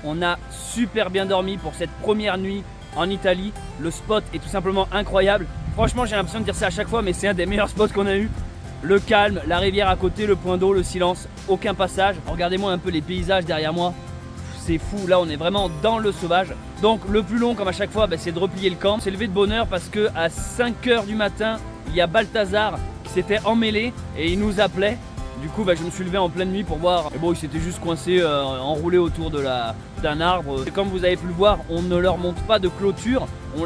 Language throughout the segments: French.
on a super bien dormi pour cette première nuit en Italie. Le spot est tout simplement incroyable. Franchement, j'ai l'impression de dire ça à chaque fois, mais c'est un des meilleurs spots qu'on a eu. Le calme, la rivière à côté, le point d'eau, le silence, aucun passage. Regardez-moi un peu les paysages derrière moi. C'est fou, là on est vraiment dans le sauvage. Donc le plus long, comme à chaque fois, c'est de replier le camp. C'est levé de bonne heure parce que à 5 h du matin, il y a Balthazar qui s'était emmêlé et il nous appelait. Du coup, je me suis levé en pleine nuit pour voir. Et bon, il s'était juste coincé, enroulé autour d'un arbre. Et comme vous avez pu le voir, on ne leur monte pas de clôture. On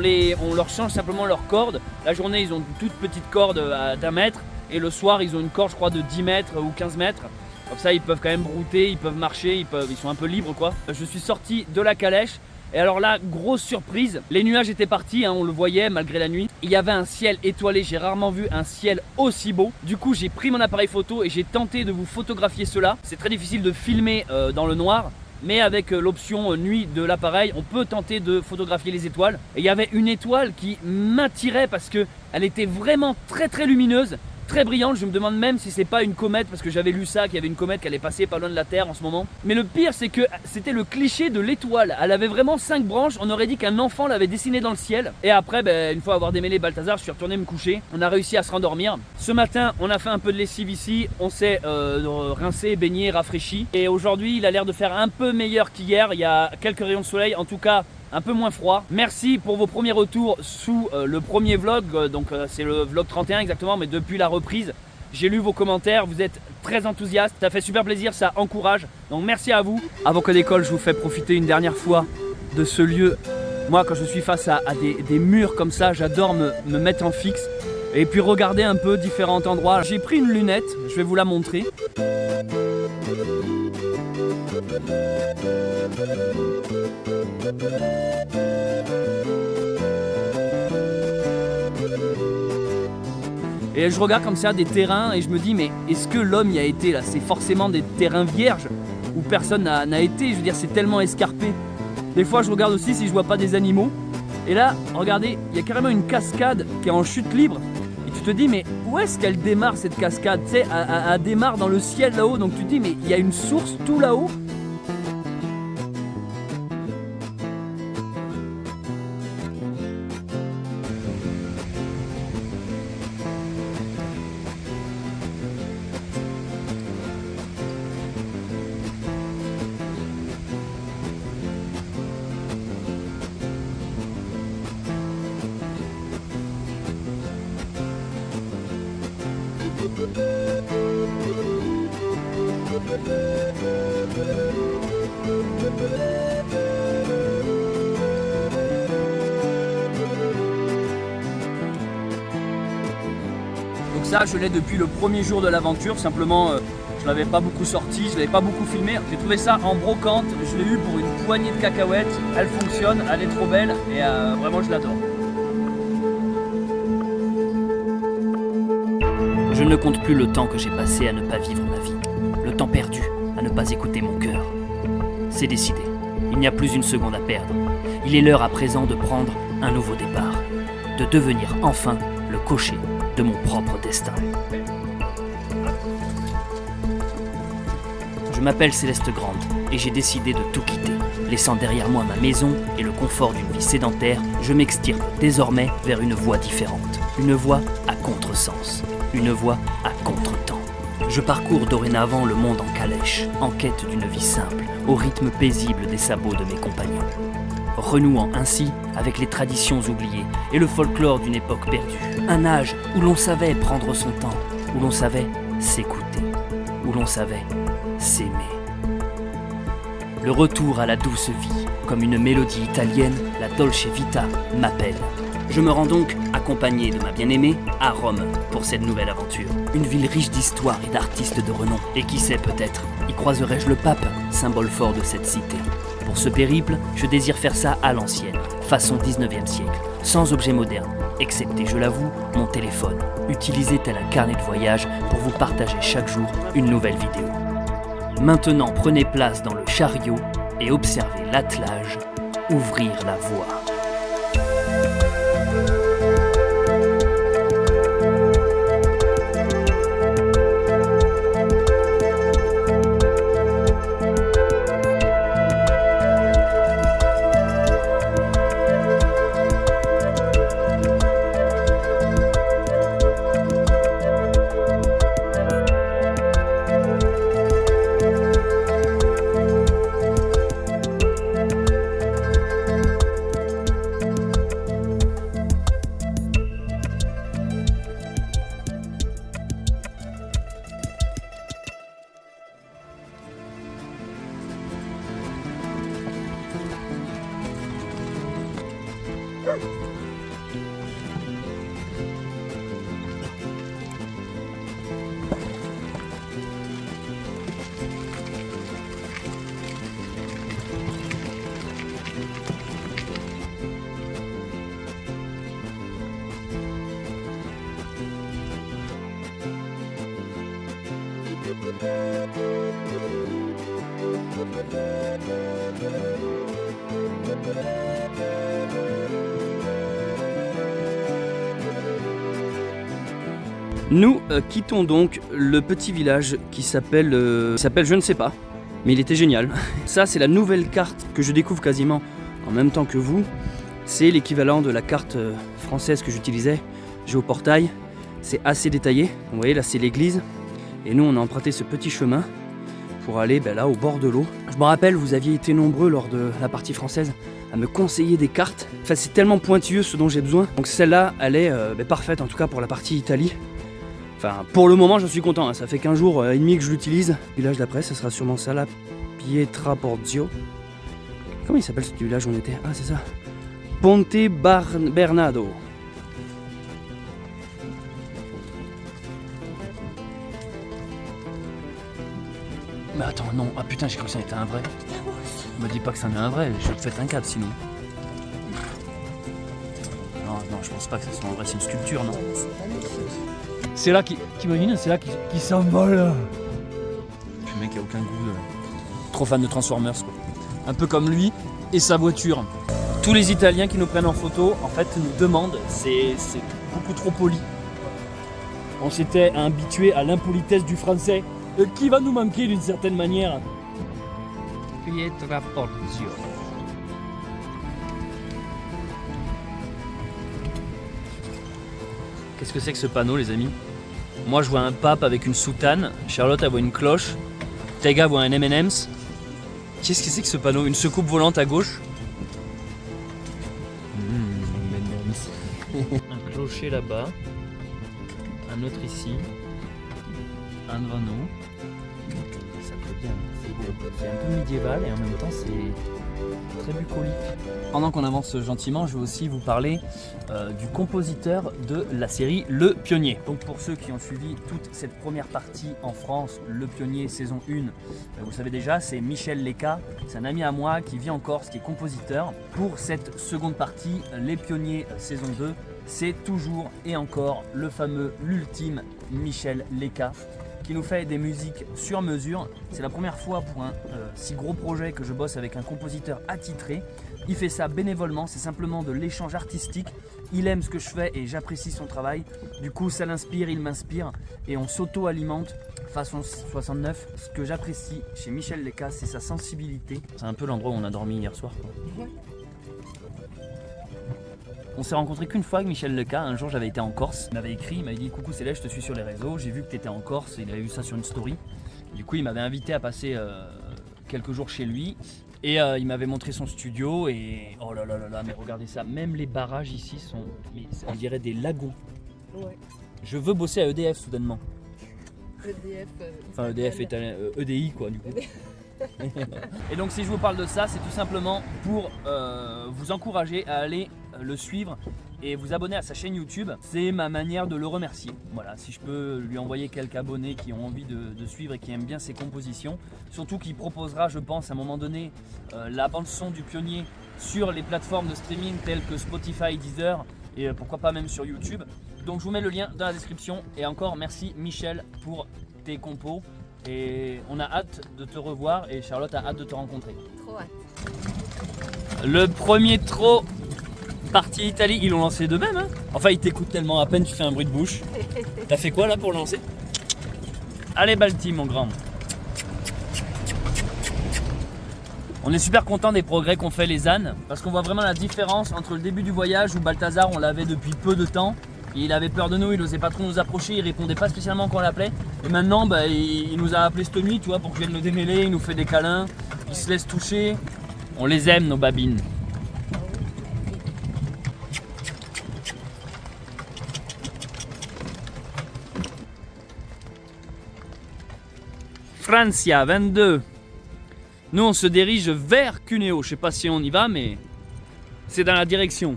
leur change simplement leurs cordes. La journée, ils ont une toute petite corde d'1 mètre. Et le soir, ils ont une corde, je crois, de 10 mètres ou 15 mètres. Comme ça, ils peuvent quand même brouter, ils peuvent marcher, ils sont un peu libres, quoi. Je suis sorti de la calèche. Et alors là, grosse surprise, les nuages étaient partis, on le voyait malgré la nuit. Il y avait un ciel étoilé, j'ai rarement vu un ciel aussi beau. Du coup, j'ai pris mon appareil photo et j'ai tenté de vous photographier cela. C'est très difficile de filmer dans le noir, mais avec l'option nuit de l'appareil, on peut tenter de photographier les étoiles. Et il y avait une étoile qui m'attirait parce qu'elle était vraiment très très lumineuse. Très brillante, je me demande même si c'est pas une comète parce que j'avais lu ça, qu'il y avait une comète qui allait passer pas loin de la Terre en ce moment. Mais le pire c'est que c'était le cliché de l'étoile, elle avait vraiment 5 branches, on aurait dit qu'un enfant l'avait dessinée dans le ciel. Et après, une fois avoir démêlé Balthazar, je suis retourné me coucher, on a réussi à se rendormir. Ce matin, on a fait un peu de lessive ici, on s'est rincé, baigné, rafraîchi. Et aujourd'hui, il a l'air de faire un peu meilleur qu'hier, il y a quelques rayons de soleil, en tout cas un peu moins froid. Merci pour vos premiers retours sous le premier vlog, c'est le vlog 31 exactement, mais depuis la reprise, j'ai lu vos commentaires, vous êtes très enthousiastes, ça fait super plaisir, ça encourage, donc merci à vous. Avant que d'école, je vous fais profiter une dernière fois de ce lieu. Moi, quand je suis face à des murs comme ça, j'adore me mettre en fixe et puis regarder un peu différents endroits. J'ai pris une lunette, je vais vous la montrer. Et je regarde comme ça des terrains et je me dis mais est-ce que l'homme y a été là? C'est forcément des terrains vierges où personne n'a été, je veux dire c'est tellement escarpé. Des fois je regarde aussi si je vois pas des animaux. Et là, regardez, il y a carrément une cascade qui est en chute libre. Et tu te dis mais où est-ce qu'elle démarre cette cascade? Tu sais, elle démarre dans le ciel là-haut, donc tu te dis mais il y a une source tout là-haut. Donc ça, je l'ai depuis le premier jour de l'aventure. Simplement, je ne l'avais pas beaucoup sorti, je ne l'avais pas beaucoup filmé. J'ai trouvé ça en brocante, je l'ai eu pour une poignée de cacahuètes. Elle fonctionne, elle est trop belle et vraiment je l'adore. Je ne compte plus le temps que j'ai passé à ne pas vivre ma vie. Le temps perdu à ne pas écouter mon cœur. C'est décidé. Il n'y a plus une seconde à perdre. Il est l'heure à présent de prendre un nouveau départ. De devenir enfin le cocher de mon propre destin. Je m'appelle Céleste Grande et j'ai décidé de tout quitter. Laissant derrière moi ma maison et le confort d'une vie sédentaire, je m'extirpe désormais vers une voie différente. Une voie à contresens. Une voie à contre-temps. Je parcours dorénavant le monde en calèche, en quête d'une vie simple, au rythme paisible des sabots de mes compagnons. Renouant ainsi avec les traditions oubliées et le folklore d'une époque perdue. Un âge où l'on savait prendre son temps, où l'on savait s'écouter, où l'on savait s'aimer. Le retour à la douce vie, comme une mélodie italienne, la Dolce Vita m'appelle. Je me rends donc, accompagné de ma bien-aimée, à Rome pour cette nouvelle aventure. Une ville riche d'histoire et d'artistes de renom. Et qui sait peut-être, y croiserai-je le pape, symbole fort de cette cité. Pour ce périple, je désire faire ça à l'ancienne, façon 19e siècle, sans objet moderne, excepté, je l'avoue, mon téléphone, utilisé tel un carnet de voyage pour vous partager chaque jour une nouvelle vidéo. Maintenant, prenez place dans le chariot et observez l'attelage ouvrir la voie. Nous quittons donc le petit village qui s'appelle je ne sais pas, mais il était génial. Ça c'est la nouvelle carte que je découvre quasiment en même temps que vous. C'est l'équivalent de la carte française que j'utilisais, Géoportail. C'est assez détaillé. Vous voyez là c'est l'église. Et nous on a emprunté ce petit chemin pour aller là au bord de l'eau. Je me rappelle, vous aviez été nombreux lors de la partie française à me conseiller des cartes. Enfin c'est tellement pointilleux ce dont j'ai besoin. Donc celle-là elle est parfaite en tout cas pour la partie Italie. Enfin, pour le moment, je suis content, hein. Ça fait qu'un jour et demi que je l'utilise. Le village d'après, ça sera sûrement ça là, Pietraporzio. Comment il s'appelle ce village où on était? Ah, c'est ça. Ponte Bernardo. Mais attends, non. Ah putain, j'ai cru que ça était un vrai. Me dis pas que ça en est un vrai, je te fais un cap sinon. Non, je pense pas que ça soit un vrai, c'est une sculpture, non? C'est là qu'imagine, c'est là qui s'envole. Le mec a aucun goût. Trop fan de Transformers quoi. Un peu comme lui et sa voiture. Tous les Italiens qui nous prennent en photo, en fait, nous demandent, c'est beaucoup trop poli. On s'était habitué à l'impolitesse du français, qui va nous manquer d'une certaine manière. Pietraporzio. Qu'est-ce que c'est que ce panneau, les amis? Moi, je vois un pape avec une soutane. Charlotte, elle voit une cloche. Tega voit un M&M's. Qu'est-ce que c'est que ce panneau? Une soucoupe volante à gauche. Un clocher là-bas. Un autre ici. Un devant nous. Ça fait bien. C'est un peu médiéval et en même temps, c'est très bucolique. Pendant qu'on avance gentiment, je vais aussi vous parler du compositeur de la série Le Pionnier. Donc pour ceux qui ont suivi toute cette première partie en France, Le Pionnier saison 1, vous le savez déjà, c'est Michel Leca, c'est un ami à moi qui vit en Corse, qui est compositeur. Pour cette seconde partie, Les Pionniers saison 2, c'est toujours et encore le fameux, l'ultime Michel Leca, qui nous fait des musiques sur mesure. C'est la première fois pour un si gros projet que je bosse avec un compositeur attitré. Il fait ça bénévolement, c'est simplement de l'échange artistique. Il aime ce que je fais et j'apprécie son travail. Du coup, ça l'inspire, il m'inspire et on s'auto-alimente. Façon 69, ce que j'apprécie chez Michel Leca, c'est sa sensibilité. C'est un peu l'endroit où on a dormi hier soir, quoi. On s'est rencontré qu'une fois avec Michel Leca. Un jour, j'avais été en Corse. Il m'avait écrit, il m'avait dit coucou Céleste, je te suis sur les réseaux. J'ai vu que tu étais en Corse. Il avait vu ça sur une story. Du coup, il m'avait invité à passer quelques jours chez lui. Et il m'avait montré son studio. Et oh là là là là, mais regardez ça. Même les barrages ici sont, mais on dirait des lagons. Ouais. Je veux bosser à EDF soudainement. EDF. Enfin, EDF est EDI quoi, du coup. Et donc si je vous parle de ça, c'est tout simplement pour vous encourager à aller le suivre et vous abonner à sa chaîne YouTube. C'est ma manière de le remercier. Voilà, si je peux lui envoyer quelques abonnés qui ont envie de suivre et qui aiment bien ses compositions. Surtout qu'il proposera, je pense, à un moment donné, la bande son du Pionnier sur les plateformes de streaming telles que Spotify, Deezer et pourquoi pas même sur YouTube. Donc je vous mets le lien dans la description. Et encore merci Michel pour tes compos. Et on a hâte de te revoir et Charlotte a hâte de te rencontrer. Trop hâte. Le premier trop parti Italie, ils l'ont lancé d'eux-mêmes. Hein, enfin, ils t'écoutent tellement à peine, tu fais un bruit de bouche. T'as fait quoi là pour lancer? Allez Balti mon grand. On est super content des progrès qu'ont fait les ânes parce qu'on voit vraiment la différence entre le début du voyage où Balthazar on l'avait depuis peu de temps. Il avait peur de nous, il n'osait pas trop nous approcher, il répondait pas spécialement quand on l'appelait. Et maintenant, il nous a appelé cette nuit, tu vois, pour que je vienne le démêler, il nous fait des câlins, il se laisse toucher. On les aime, nos babines. Francia, 22. Nous, on se dirige vers Cuneo. Je sais pas si on y va, mais c'est dans la direction.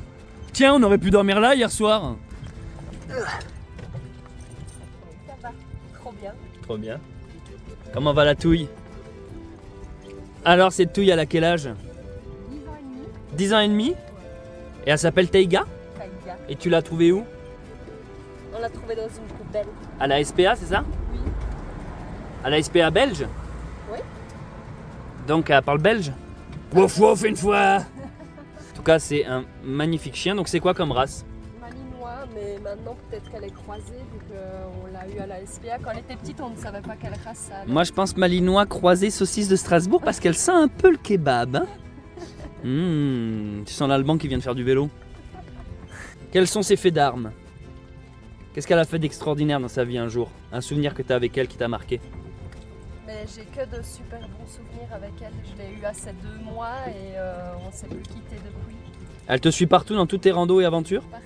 Tiens, on aurait pu dormir là hier soir. Ça va, trop bien. Trop bien. Comment va la touille? Alors cette touille, elle a quel âge? 10 ans et demi. 10 ans et demi? Et elle s'appelle Taiga? Taïga. Et tu l'as trouvée où? On l'a trouvé dans une poubelle. À la SPA, c'est ça? Oui. À la SPA belge? Oui. Donc elle parle belge? Wouf wouf une fois. En tout cas, c'est un magnifique chien. Donc c'est quoi comme race? Malinois, mais maintenant peut-être qu'elle est croisée vu qu'on l'a eu à la SPA. Quand elle était petite, on ne savait pas quelle race ça allait. Moi je pense malinois croisé saucisse de Strasbourg parce qu'elle sent un peu le kebab. Hein. Tu sens l'Alban qui vient de faire du vélo. Quels sont ses faits d'armes? Qu'est-ce qu'elle a fait d'extraordinaire dans sa vie un jour? Un souvenir que tu as avec elle qui t'a marqué? Mais j'ai que de super bons souvenirs avec elle. Je l'ai eu à ses 2 mois et on ne s'est plus quitté depuis. Elle te suit partout dans toutes tes randos et aventures? Partout.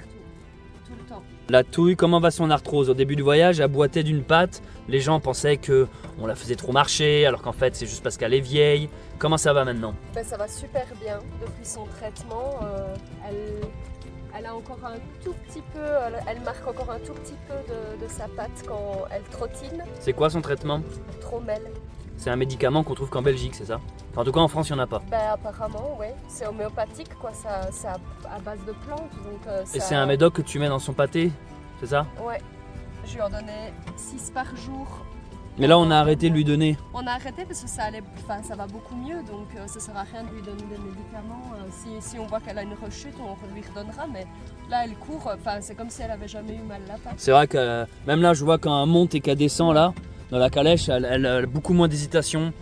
Tout le temps. La touille, comment va son arthrose? Au début du voyage, elle boitait d'une patte. Les gens pensaient que on la faisait trop marcher, alors qu'en fait c'est juste parce qu'elle est vieille. Comment ça va maintenant? Ben, ça va super bien. Depuis son traitement, elle a encore un tout petit peu, elle marque encore un tout petit peu de sa patte quand elle trottine. C'est quoi son traitement? Tromel. C'est un médicament qu'on trouve qu'en Belgique, c'est ça? Enfin, en tout cas en France, il n'y en a pas. Ben apparemment, ouais. C'est homéopathique, quoi. C'est à base de plantes, donc. Et ça... c'est un médoc que tu mets dans son pâté, c'est ça? Ouais. Je lui en donnais 6 par jour. Mais là, on a arrêté de lui donner. On a arrêté parce que ça va beaucoup mieux, donc ça sert à rien de lui donner des médicaments. Si on voit qu'elle a une rechute, on lui redonnera, mais là elle court, c'est comme si elle avait jamais eu mal à la patte. C'est vrai que même là, je vois quand elle monte et qu'elle descend là, dans la calèche, elle a beaucoup moins d'hésitation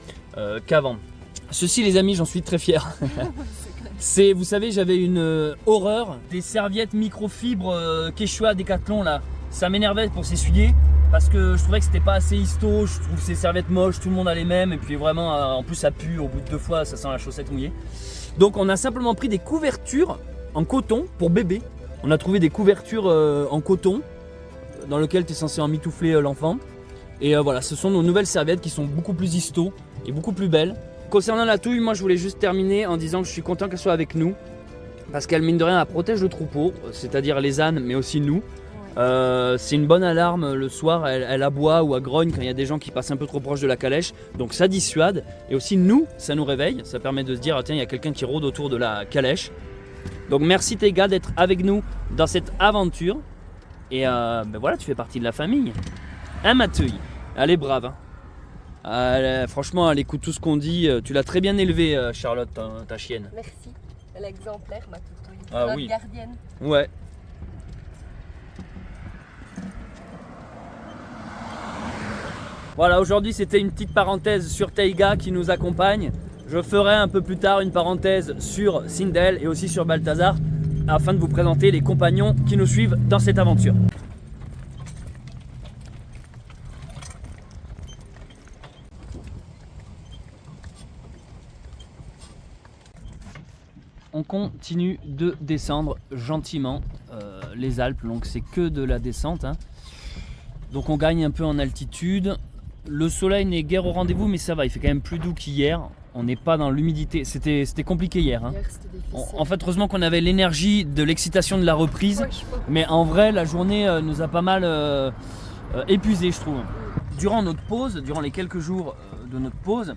qu'avant. Ceci, les amis, j'en suis très fier. Vous savez, j'avais une horreur des serviettes microfibres Quechua Decathlon là. Ça m'énervait pour s'essuyer. Parce que je trouvais que c'était pas assez histo, je trouve ces serviettes moches, tout le monde a les mêmes et puis vraiment en plus ça pue, au bout de 2 fois ça sent la chaussette mouillée. Donc on a simplement pris des couvertures en coton pour bébé. On a trouvé des couvertures en coton dans lesquelles tu es censé emmitoufler l'enfant. Et voilà, ce sont nos nouvelles serviettes qui sont beaucoup plus histo et beaucoup plus belles. Concernant la touille, moi je voulais juste terminer en disant que je suis content qu'elle soit avec nous. Parce qu'elle mine de rien, elle protège le troupeau, c'est-à-dire les ânes mais aussi nous. C'est une bonne alarme le soir, elle aboie ou elle grogne quand il y a des gens qui passent un peu trop proche de la calèche, donc ça dissuade. Et aussi nous, ça nous réveille, ça permet de se dire tiens, il y a quelqu'un qui rôde autour de la calèche. Donc merci Taiga d'être avec nous dans cette aventure. Et voilà, tu fais partie de la famille. Hein ma touille? Elle est brave. Hein, franchement, elle écoute tout ce qu'on dit. Tu l'as très bien élevée Charlotte, ta chienne. Merci. Elle est exemplaire, ma toutouille. Ah Notre oui. gardienne. Ouais. Voilà, aujourd'hui c'était une petite parenthèse sur Taiga qui nous accompagne. Je ferai un peu plus tard une parenthèse sur Sindel et aussi sur Balthazar afin de vous présenter les compagnons qui nous suivent dans cette aventure. On continue de descendre gentiment les Alpes, donc c'est que de la descente. Hein. Donc on gagne un peu en altitude. Le soleil n'est guère au rendez-vous, mais ça va, il fait quand même plus doux qu'hier. On n'est pas dans l'humidité. C'était compliqué hier. Hein. Hier, c'était difficile. En fait, heureusement qu'on avait l'énergie de l'excitation de la reprise. Ouais, je pense. Mais en vrai, la journée nous a pas mal épuisé, je trouve. Durant notre pause, durant les quelques jours de notre pause,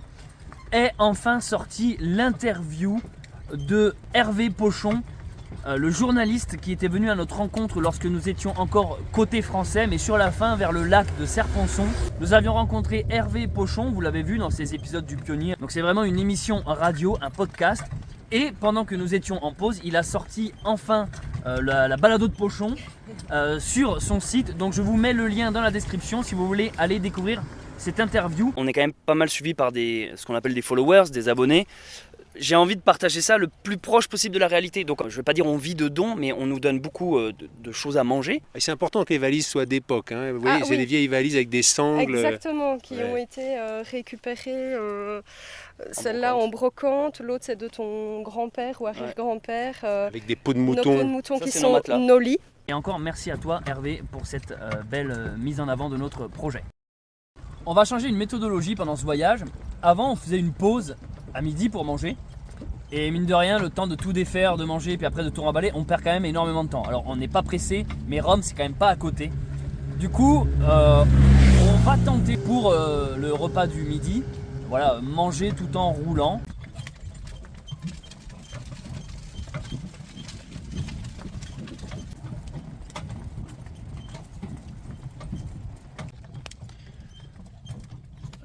est enfin sortie l'interview de Hervé Pochon, le journaliste qui était venu à notre rencontre lorsque nous étions encore côté français, mais sur la fin vers le lac de Serponçon. Nous avions rencontré Hervé Pochon, vous l'avez vu dans ces épisodes du Pionnier. Donc c'est vraiment une émission radio, un podcast. Et pendant que nous étions en pause, il a sorti enfin la balado de Pochon sur son site. Donc je vous mets le lien dans la description si vous voulez aller découvrir cette interview. On est quand même pas mal suivi par ce qu'on appelle des followers, des abonnés. J'ai envie de partager ça le plus proche possible de la réalité. Donc je ne vais pas dire on vit de dons, mais on nous donne beaucoup de choses à manger. Et c'est important que les valises soient d'époque. Hein. Vous voyez, c'est oui. des vieilles valises avec des sangles. Exactement, qui ouais. ont été récupérées. Celle-là en brocante, l'autre c'est de ton grand-père ou arrière-grand-père. Avec des peaux de Nos peaux de mouton. mouton Ça, qui c'est nos sont matelas. nos lits. Et encore merci à toi Hervé pour cette belle mise en avant de notre projet. On va changer une méthodologie pendant ce voyage. Avant on faisait une pause à midi pour manger. Et mine de rien, le temps de tout défaire, de manger, puis après de tout remballer, on perd quand même énormément de temps. Alors on n'est pas pressé, mais Rome c'est quand même pas à côté. Du coup, on va tenter pour le repas du midi, voilà, manger tout en roulant.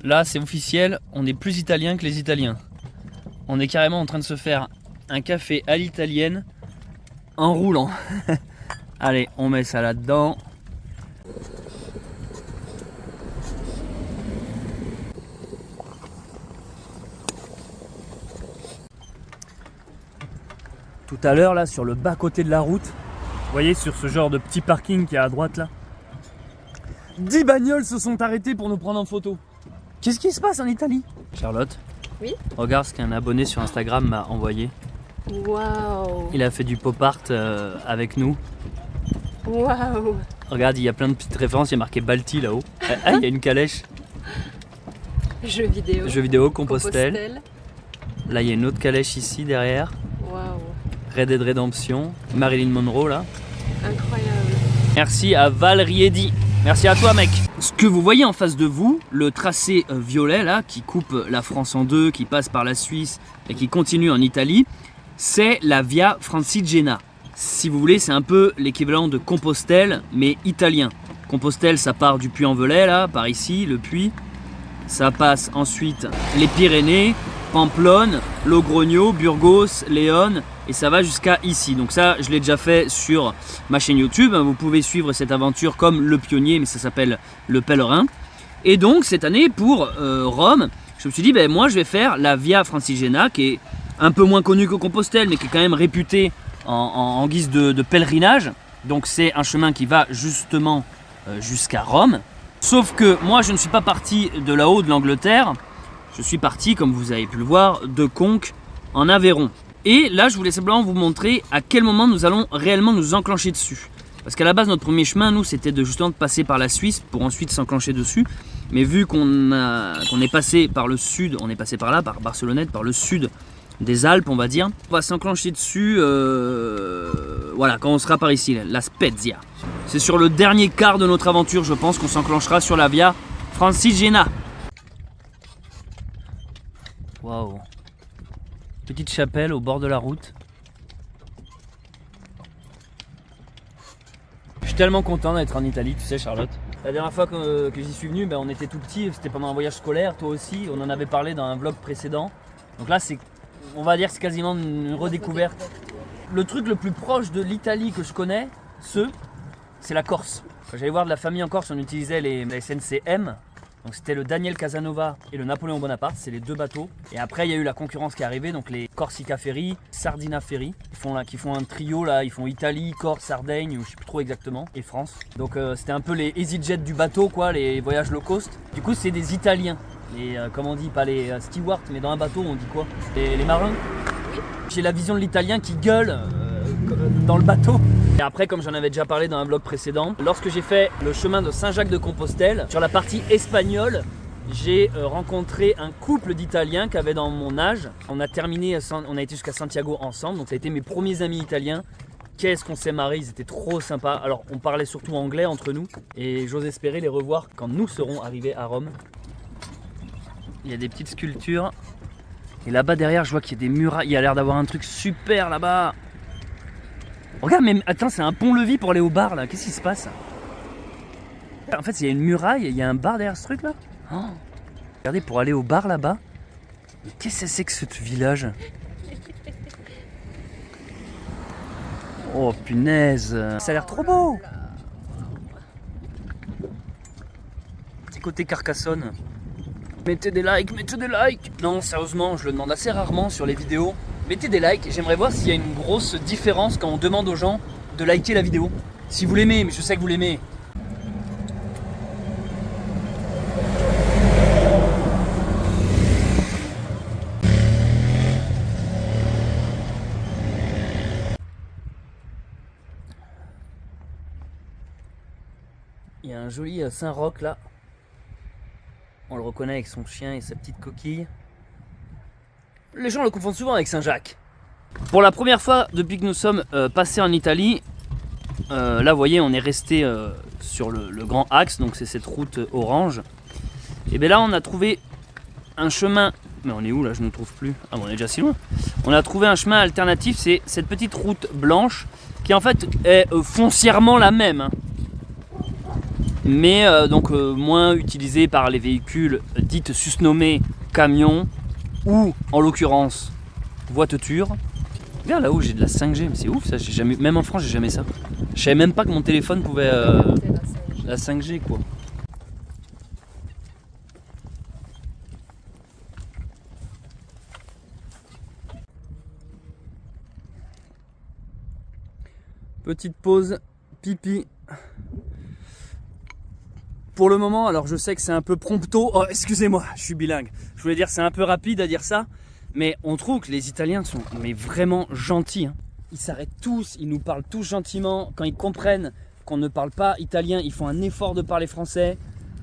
Là, c'est officiel, on est plus italien que les Italiens. On est carrément en train de se faire un café à l'italienne en roulant. Allez, on met ça là-dedans. Tout à l'heure, là, sur le bas-côté de la route, vous voyez, sur ce genre de petit parking qui est à droite, là, 10 bagnoles se sont arrêtées pour nous prendre en photo. Qu'est-ce qui se passe en Italie? Charlotte? Oui. Regarde ce qu'un abonné sur Instagram m'a envoyé. Waouh. Il a fait du pop art avec nous. Waouh. Regarde, il y a plein de petites références, il y a marqué Balti là-haut. Ah, il y a une calèche. Jeux vidéo. Jeux vidéo, Compostelle. Là, il y a une autre calèche ici derrière. Waouh. Red Dead Redemption. Marilyn Monroe là. Incroyable. Merci à Val Riedi. Merci à toi mec. Ce que vous voyez en face de vous, le tracé violet là, qui coupe la France en deux, qui passe par la Suisse et qui continue en Italie, c'est la Via Francigena. Si vous voulez, c'est un peu l'équivalent de Compostelle, mais italien. Compostelle, ça part du Puy-en-Velay là, par ici, le Puy. Ça passe ensuite les Pyrénées, Pamplonne, Logrogno, Burgos, Léon, et ça va jusqu'à ici. Donc ça, je l'ai déjà fait sur ma chaîne YouTube. Vous pouvez suivre cette aventure comme le pionnier, mais ça s'appelle le pèlerin. Et donc cette année, pour Rome, je me suis dit, ben, moi je vais faire la Via Francigena, qui est un peu moins connue que Compostelle, mais qui est quand même réputée en guise de pèlerinage. Donc c'est un chemin qui va justement jusqu'à Rome. Sauf que moi, je ne suis pas parti de là-haut de l'Angleterre. Je suis parti, comme vous avez pu le voir, de Conques en Aveyron. Et là, je voulais simplement vous montrer à quel moment nous allons réellement nous enclencher dessus. Parce qu'à la base, notre premier chemin, nous, c'était de justement de passer par la Suisse pour ensuite s'enclencher dessus. Mais vu qu'on est passé par le sud, on est passé par là, par Barcelonnette, par le sud des Alpes, on va dire, on va s'enclencher dessus, voilà, quand on sera par ici, la Spezia. C'est sur le dernier quart de notre aventure, je pense, qu'on s'enclenchera sur la Via Francigena. Waouh. Petite chapelle au bord de la route. Je suis tellement content d'être en Italie, tu sais Charlotte. La dernière fois que j'y suis venu, ben, on était tout petits, c'était pendant un voyage scolaire, toi aussi, on en avait parlé dans un vlog précédent. Donc là, on va dire que c'est quasiment une redécouverte. Le truc le plus proche de l'Italie que je connais, c'est la Corse. Quand j'allais voir de la famille en Corse, on utilisait les SNCM. Donc c'était le Daniel Casanova et le Napoléon Bonaparte, c'est les deux bateaux. Et après il y a eu la concurrence qui est arrivée, donc les Corsica Ferry, Sardina Ferry, qui font un trio là, ils font Italie, Corse, Sardaigne, ou je sais plus trop exactement, et France. Donc c'était un peu les EasyJet du bateau quoi, les voyages low cost. Du coup c'est des Italiens, comment on dit, pas les stewards, mais dans un bateau on dit quoi, les marins. J'ai la vision de l'Italien qui gueule dans le bateau. Et après, comme j'en avais déjà parlé dans un vlog précédent, lorsque j'ai fait le chemin de Saint-Jacques-de-Compostelle, sur la partie espagnole, j'ai rencontré un couple d'Italiens qui avaient dans mon âge. On a été jusqu'à Santiago ensemble, donc ça a été mes premiers amis italiens. Qu'est-ce qu'on s'est marré, ils étaient trop sympas. Alors on parlait surtout anglais entre nous et j'ose espérer les revoir quand nous serons arrivés à Rome. Il y a des petites sculptures. Et là-bas derrière, je vois qu'il y a des murailles. Il y a l'air d'avoir un truc super là-bas. Regarde, mais attends, c'est un pont-levis pour aller au bar là. Qu'est-ce qui se passe? En fait, il y a une muraille, il y a un bar derrière ce truc là. Oh. Regardez, pour aller au bar là-bas. Qu'est-ce que c'est que ce village? Oh punaise. Ça a l'air trop beau. Petit côté Carcassonne. Mettez des likes, mettez des likes. Non, sérieusement, je le demande assez rarement sur les vidéos. Mettez des likes, j'aimerais voir s'il y a une grosse différence quand on demande aux gens de liker la vidéo. Si vous l'aimez, mais je sais que vous l'aimez. Il y a un joli Saint-Roch là. On le reconnaît avec son chien et sa petite coquille. les gens le confondent souvent avec Saint-Jacques. Pour la première fois depuis que nous sommes passés en Italie, là vous voyez on est resté sur le grand axe, donc c'est cette route orange. Et bien là on a trouvé un chemin, mais on est où là, je ne trouve plus. Ah bon, on est déjà si loin. On a trouvé un chemin alternatif, c'est cette petite route blanche qui en fait est foncièrement la même, hein. Mais donc moins utilisée par les véhicules dites susnommés camions ou en l'occurrence voiture. Regarde là-haut, j'ai de la 5G, mais c'est ouf ça, j'ai jamais, même en France j'ai jamais ça. Je savais même pas que mon téléphone pouvait la 5G quoi. Petite pause pipi. Pour le moment, alors je sais que c'est un peu prompto. Oh, excusez-moi, je suis bilingue. Je voulais dire c'est un peu rapide à dire ça, mais on trouve que les Italiens sont vraiment gentils, hein. Ils s'arrêtent tous, ils nous parlent tous gentiment. Quand ils comprennent qu'on ne parle pas italien, ils font un effort de parler français.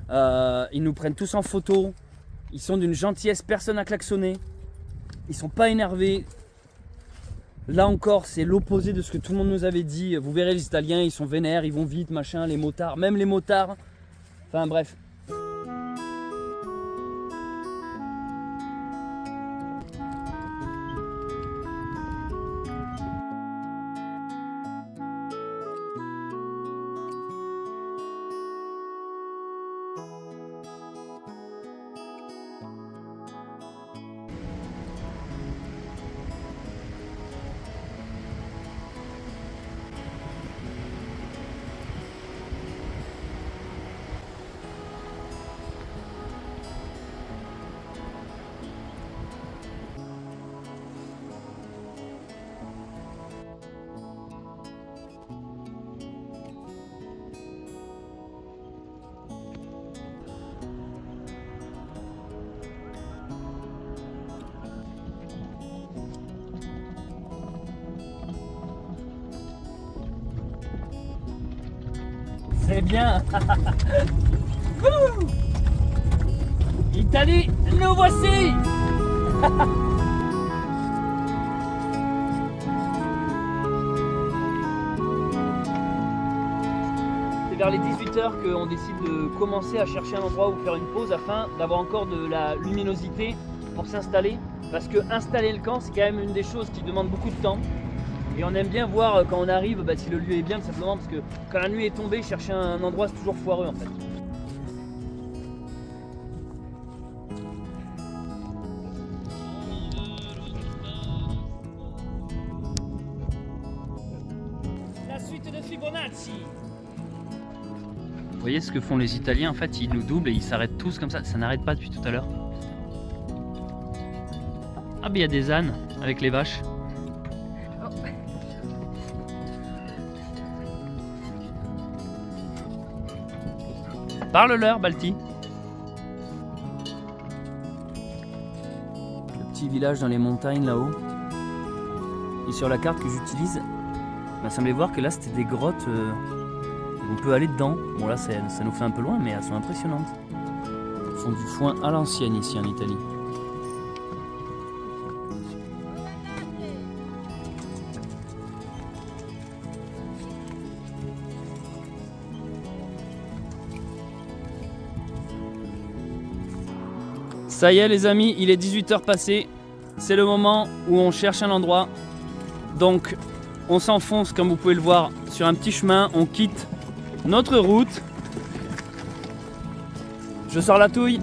Ils nous prennent tous en photo. Ils sont d'une gentillesse, personne n'a klaxonné. Ils sont pas énervés. Là encore, c'est l'opposé de ce que tout le monde nous avait dit. Vous verrez, les Italiens, ils sont vénères, ils vont vite, machin, les motards, même les motards. Enfin bref. C'est bien. Italie, nous voici. C'est vers les 18h qu'on décide de commencer à chercher un endroit où faire une pause afin d'avoir encore de la luminosité pour s'installer. Parce que installer le camp, c'est quand même une des choses qui demande beaucoup de temps. Et on aime bien voir quand on arrive si le lieu est bien, tout simplement parce que quand la nuit est tombée, chercher un endroit c'est toujours foireux en fait. La suite de Fibonacci. Vous voyez ce que font les Italiens, en fait ils nous doublent et ils s'arrêtent tous comme ça n'arrête pas depuis tout à l'heure. Ah mais il y a des ânes avec les vaches. Parle-leur, Balti. Le petit village dans les montagnes là-haut. Et sur la carte que j'utilise, m'a semblé voir que là c'était des grottes. On peut aller dedans. Bon là ça nous fait un peu loin, mais elles sont impressionnantes. Elles font du foin à l'ancienne ici en Italie. Ça y est les amis, il est 18h passé, c'est le moment où on cherche un endroit. Donc on s'enfonce comme vous pouvez le voir sur un petit chemin, on quitte notre route. Je sors la touille.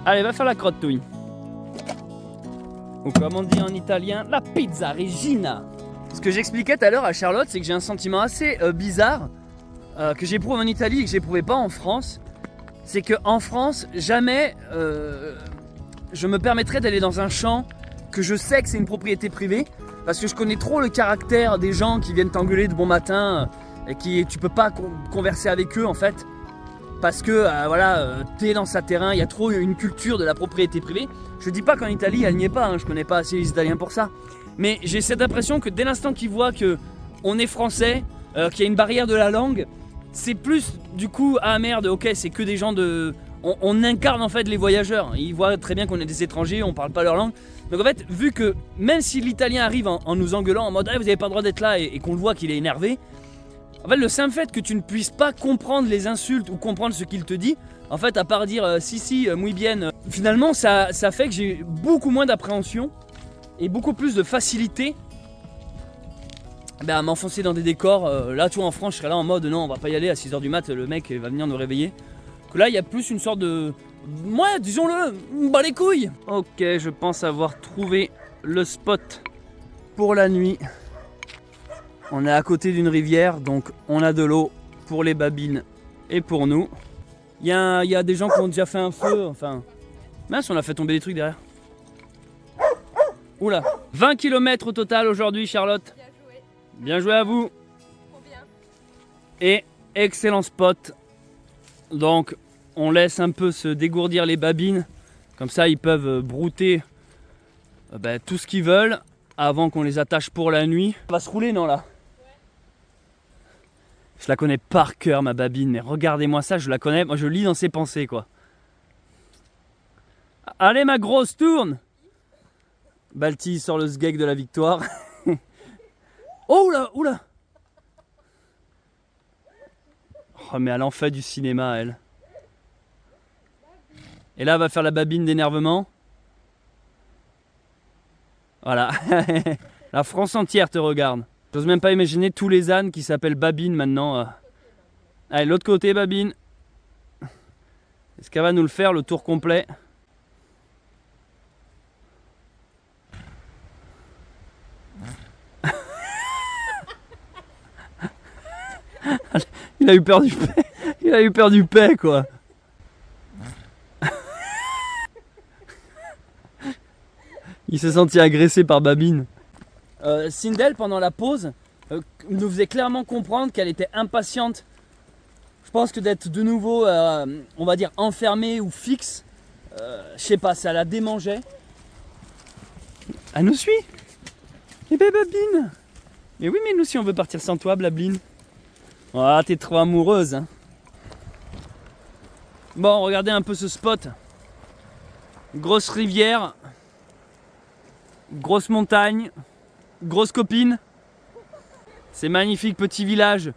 Allez, va faire la crotte touille. Ou comme on dit en italien, la pizza regina. Ce que j'expliquais tout à l'heure à Charlotte, c'est que j'ai un sentiment assez bizarre que j'éprouve en Italie et que j'éprouvais pas en France. C'est qu'en France, jamais je me permettrais d'aller dans un champ que je sais que c'est une propriété privée parce que je connais trop le caractère des gens qui viennent t'engueuler de bon matin et qui tu peux pas converser avec eux en fait parce que voilà, t'es dans sa terrain, il y a trop une culture de la propriété privée. Je dis pas qu'en Italie elle n'y est pas, hein, je connais pas assez les Italiens pour ça, mais j'ai cette impression que dès l'instant qu'ils voient que on est français, qu'il y a une barrière de la langue, c'est plus du coup, ah merde, ok, c'est que des gens de on incarne en fait les voyageurs. Ils voient très bien qu'on est des étrangers, on parle pas leur langue. Donc en fait, vu que même si l'italien arrive en nous engueulant en mode hey, vous avez pas le droit d'être là et qu'on le voit qu'il est énervé, en fait le simple fait que tu ne puisses pas comprendre les insultes ou comprendre ce qu'il te dit, en fait à part dire si muy bien, finalement ça fait que j'ai beaucoup moins d'appréhension et beaucoup plus de facilité à m'enfoncer dans des décors. Là tu vois en France je serais là en mode non on va pas y aller à 6h du mat, le mec va venir nous réveiller. Que là il y a plus une sorte de... Ouais disons-le, bah les couilles. Ok, je pense avoir trouvé le spot pour la nuit. On est à côté d'une rivière, donc on a de l'eau pour les babines et pour nous. Il y a des gens qui ont déjà fait un feu, enfin... Mince, on a fait tomber des trucs derrière. Oula, 20 km au total aujourd'hui Charlotte. Bien joué. Bien joué à vous. Trop bien. Et excellent spot. Donc on laisse un peu se dégourdir les babines. Comme ça ils peuvent brouter tout ce qu'ils veulent avant qu'on les attache pour la nuit. On va se rouler non là? Je la connais par cœur ma babine, mais regardez-moi ça, je la connais, moi je lis dans ses pensées quoi. Allez ma grosse tourne. Balti sort le sgeg de la victoire. Oh oula, oula. Oh mais elle en fait du cinéma elle. Et là elle va faire la babine d'énervement. Voilà. La France entière te regarde. J'ose même pas imaginer tous les ânes qui s'appellent Babine maintenant. Allez, l'autre côté, Babine. Est-ce qu'elle va nous le faire, le tour complet? Il a eu peur du paix. Il a eu peur du paix, quoi. Il s'est senti agressé par Babine. Sindel, pendant la pause, nous faisait clairement comprendre qu'elle était impatiente. Je pense que d'être de nouveau, on va dire, enfermée ou fixe, je sais pas, ça la démangeait. Elle nous suit. Eh ben Babine. Mais oui, mais nous si on veut partir sans toi, Blabline. Ah, t'es trop amoureuse. Hein. Bon, regardez un peu ce spot. Grosse rivière. Grosse montagne. Grosse copine. C'est magnifique petit village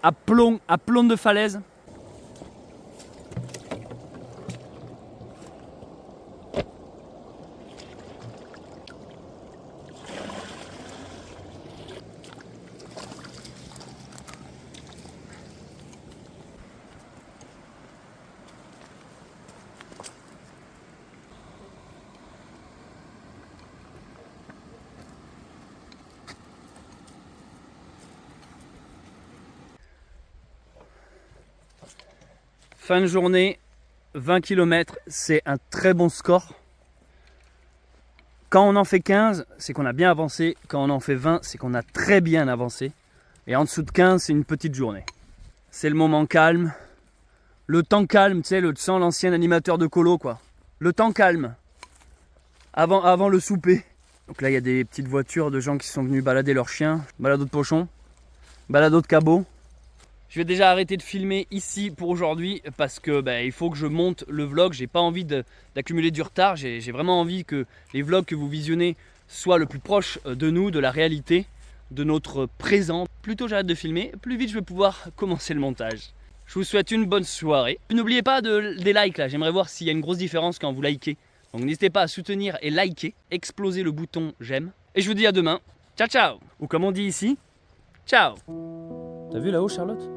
à plomb de falaise. Fin de journée, 20 km, c'est un très bon score. Quand on en fait 15, c'est qu'on a bien avancé. Quand on en fait 20, c'est qu'on a très bien avancé. Et en dessous de 15, c'est une petite journée. C'est le moment calme. Le temps calme, tu sais, sans l'ancien animateur de colo, quoi. Le temps calme. Avant le souper. Donc là, il y a des petites voitures de gens qui sont venus balader leurs chiens. Balado de pochon, balado de cabot. Je vais déjà arrêter de filmer ici pour aujourd'hui parce que il faut que je monte le vlog. J'ai pas envie d'accumuler du retard. J'ai vraiment envie que les vlogs que vous visionnez soient le plus proche de nous, de la réalité, de notre présent. Plus tôt j'arrête de filmer, plus vite je vais pouvoir commencer le montage. Je vous souhaite une bonne soirée. N'oubliez pas des likes là. J'aimerais voir s'il y a une grosse différence quand vous likez. Donc n'hésitez pas à soutenir et liker, exploser le bouton j'aime. Et je vous dis à demain. Ciao ciao. Ou comme on dit ici, ciao. T'as vu là-haut Charlotte?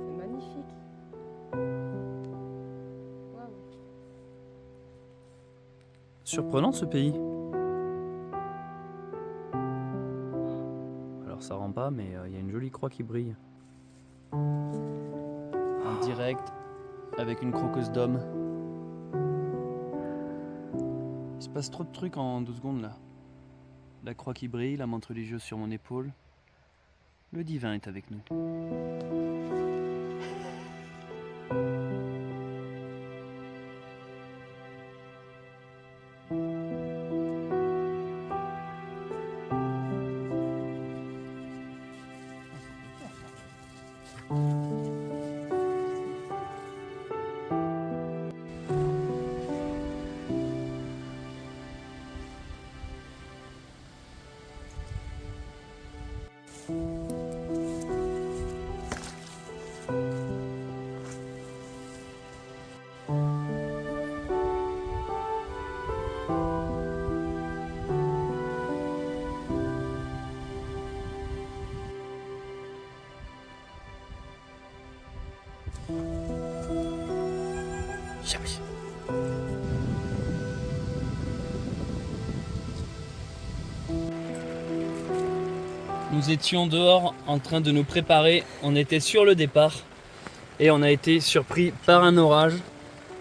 Surprenant ce pays. Alors ça rend pas, mais il y a une jolie croix qui brille. En direct, avec une croqueuse d'homme. Il se passe trop de trucs en 2 secondes là. La croix qui brille, la montre religieuse sur mon épaule. Le divin est avec nous. Nous étions dehors en train de nous préparer, on était sur le départ et on a été surpris par un orage.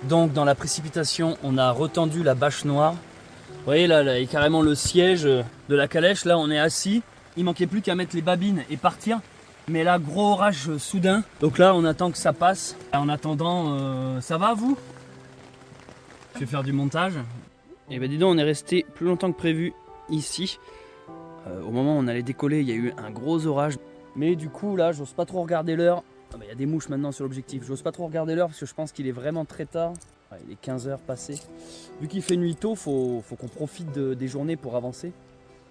Donc dans la précipitation, on a retendu la bâche noire. Vous voyez là, il y a carrément le siège de la calèche, là on est assis. Il manquait plus qu'à mettre les babines et partir. Mais là, gros orage soudain. Donc là, on attend que ça passe. En attendant, ça va vous? Je vais faire du montage. Et ben dis donc, on est resté plus longtemps que prévu ici. Au moment où on allait décoller, il y a eu un gros orage. Mais du coup, là, j'ose pas trop regarder l'heure. Ah bah, y a des mouches maintenant sur l'objectif. J'ose pas trop regarder l'heure parce que je pense qu'il est vraiment très tard. Ouais, il est 15 h passées. Vu qu'il fait nuit tôt, faut qu'on profite des journées pour avancer.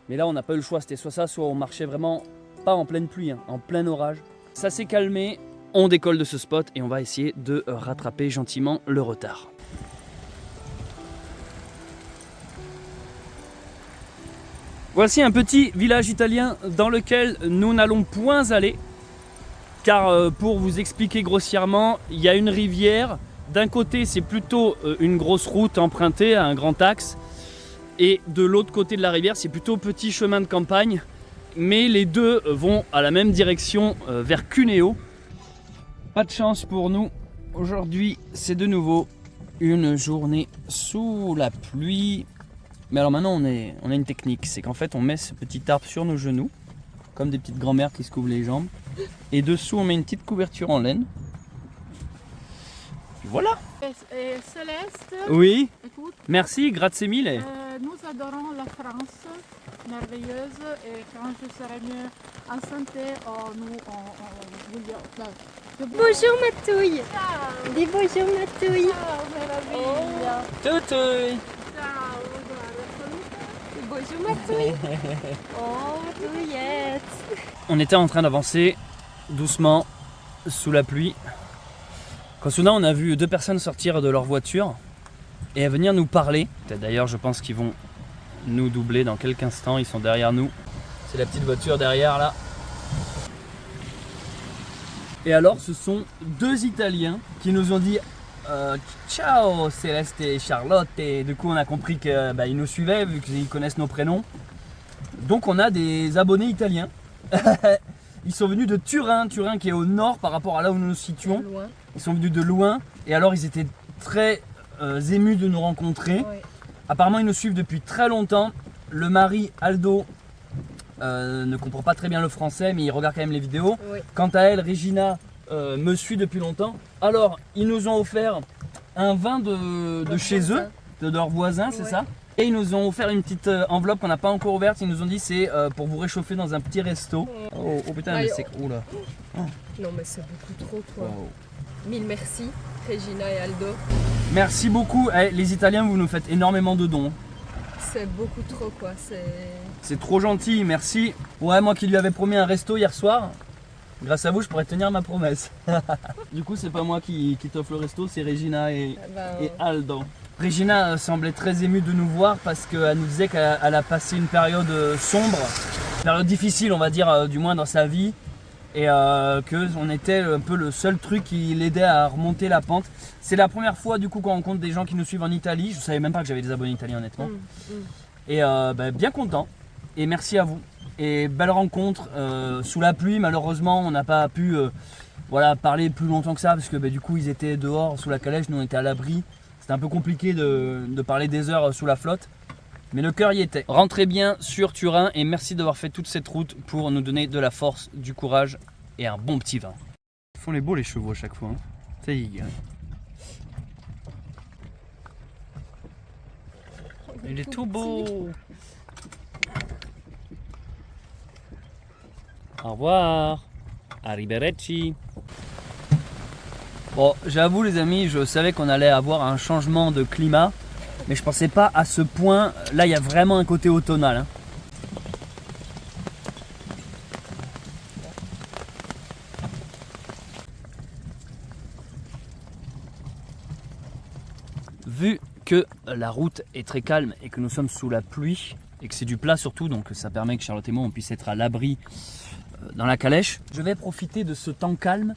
Mais là, on n'a pas eu le choix. C'était soit ça, soit on marchait vraiment pas en pleine pluie, hein, en plein orage. Ça s'est calmé. On décolle de ce spot et on va essayer de rattraper gentiment le retard. Voici un petit village italien dans lequel nous n'allons point aller. Car pour vous expliquer grossièrement, il y a une rivière. D'un côté, c'est plutôt une grosse route empruntée à un grand axe. Et de l'autre côté de la rivière, c'est plutôt petit chemin de campagne. Mais les deux vont à la même direction vers Cuneo. Pas de chance pour nous. Aujourd'hui, c'est de nouveau une journée sous la pluie. Mais alors maintenant, on a une technique. C'est qu'en fait, on met ce petit arbre sur nos genoux, comme des petites grand-mères qui se couvrent les jambes. Et dessous, on met une petite couverture en laine. Puis voilà. Céleste, Oui, écoute, merci, grazie mille. nous adorons la France, merveilleuse, et quand je serai mieux en santé, Bonjour Matouille. Ciao, Dis bonjour Matouille. ciao, meraviglia. Toutou. Ciao, guarda, Bonjour Matouille. Oh Matouillette. On était en train d'avancer doucement sous la pluie. Quand soudain on a vu deux personnes sortir de leur voiture et venir nous parler. D'ailleurs je pense qu'ils vont nous doubler dans quelques instants, ils sont derrière nous. C'est la petite voiture derrière là. Et alors ce sont deux Italiens qui nous ont dit ciao Céleste et Charlotte, et du coup on a compris qu'ils nous suivaient vu qu'ils connaissent nos prénoms. Donc on a des abonnés italiens. Ils sont venus de Turin qui est au nord par rapport à là où nous nous situons. Loin. Ils sont venus de loin et alors ils étaient très émus de nous rencontrer. Oui. Apparemment ils nous suivent depuis très longtemps. Le mari Aldo ne comprend pas très bien le français mais il regarde quand même les vidéos. Oui. Quant à elle, Regina me suit depuis longtemps. Alors ils nous ont offert un vin de chez eux, de leurs voisins, c'est Ouais. ça? Et ils nous ont offert une petite enveloppe qu'on n'a pas encore ouverte. Ils nous ont dit c'est pour vous réchauffer dans un petit resto. Oh putain, mais c'est cool là. Non mais c'est beaucoup trop quoi. Wow. Mille merci, Regina et Aldo. Merci beaucoup. Eh, les Italiens, vous nous faites énormément de dons. C'est beaucoup trop quoi. C'est trop gentil, merci. Ouais, moi qui lui avais promis un resto hier soir, grâce à vous, je pourrais tenir ma promesse. Du coup, c'est pas moi qui t'offre le resto, c'est Regina et Aldo. Regina semblait très émue de nous voir parce qu'elle nous disait qu'elle a passé une période sombre, une période difficile, on va dire, du moins dans sa vie. Et qu'on était un peu le seul truc qui l'aidait à remonter la pente. C'est la première fois du coup qu'on rencontre des gens qui nous suivent en Italie. Je savais même pas que j'avais des abonnés italiens honnêtement. Et bien content. Et merci à vous. Et belle rencontre sous la pluie. Malheureusement on n'a pas pu parler plus longtemps que ça parce que du coup ils étaient dehors sous la calèche, nous on était à l'abri. C'était un peu compliqué de parler des heures sous la flotte. Mais le cœur y était. Rentrez bien sur Turin et merci d'avoir fait toute cette route pour nous donner de la force, du courage et un bon petit vin. Ils font les beaux les chevaux à chaque fois. Hein. Ça y est. Il est tout beau. Au revoir. Arrivederci. Bon, j'avoue les amis, je savais qu'on allait avoir un changement de climat. Mais je pensais pas à ce point. Là, il y a vraiment un côté automnal. Hein. que la route est très calme et que nous sommes sous la pluie et que c'est du plat surtout, donc ça permet que Charlotte et moi on puisse être à l'abri dans la calèche. Je vais profiter de ce temps calme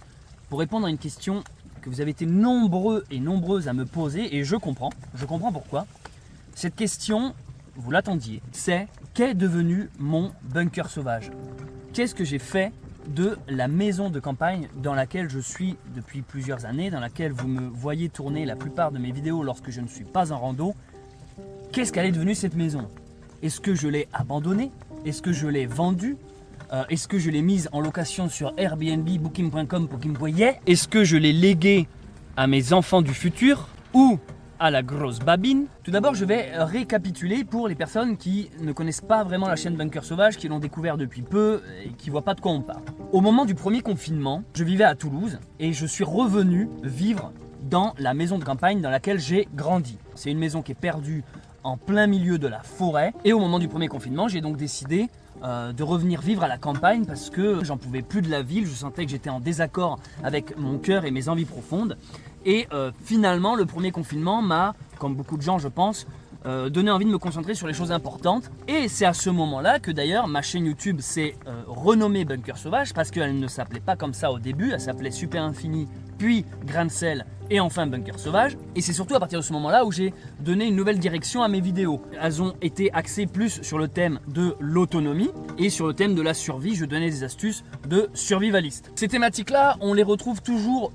pour répondre à une question que vous avez été nombreux et nombreuses à me poser, et je comprends pourquoi. Cette question, vous l'attendiez, c'est: qu'est devenu mon bunker sauvage? Qu'est-ce que j'ai fait de la maison de campagne dans laquelle je suis depuis plusieurs années, dans laquelle vous me voyez tourner la plupart de mes vidéos lorsque je ne suis pas en rando? Qu'est-ce qu'elle est devenue cette maison? Est-ce que je l'ai abandonnée? Est-ce que je l'ai vendue? Est-ce que je l'ai mise en location sur Airbnb, Booking.com, Booking.yeah? Est-ce que je l'ai léguée à mes enfants du futur ou à la grosse babine? Tout d'abord, je vais récapituler pour les personnes qui ne connaissent pas vraiment la chaîne Bunker Sauvage, qui l'ont découvert depuis peu et qui ne voient pas de quoi on parle. Au moment du premier confinement, je vivais à Toulouse et je suis revenu vivre dans la maison de campagne dans laquelle j'ai grandi. C'est une maison qui est perdue en plein milieu de la forêt, et au moment du premier confinement, j'ai donc décidé de revenir vivre à la campagne parce que j'en pouvais plus de la ville. Je sentais que j'étais en désaccord avec mon cœur et mes envies profondes. Et finalement, le premier confinement m'a, comme beaucoup de gens je pense, donné envie de me concentrer sur les choses importantes. Et c'est à ce moment-là que d'ailleurs ma chaîne YouTube s'est renommée Bunker Sauvage, parce qu'elle ne s'appelait pas comme ça au début, elle s'appelait Super Infini, puis Grain de Sel, et enfin Bunker Sauvage. Et c'est surtout à partir de ce moment-là où j'ai donné une nouvelle direction à mes vidéos. Elles ont été axées plus sur le thème de l'autonomie et sur le thème de la survie. Je donnais des astuces de survivaliste. Ces thématiques-là, on les retrouve toujours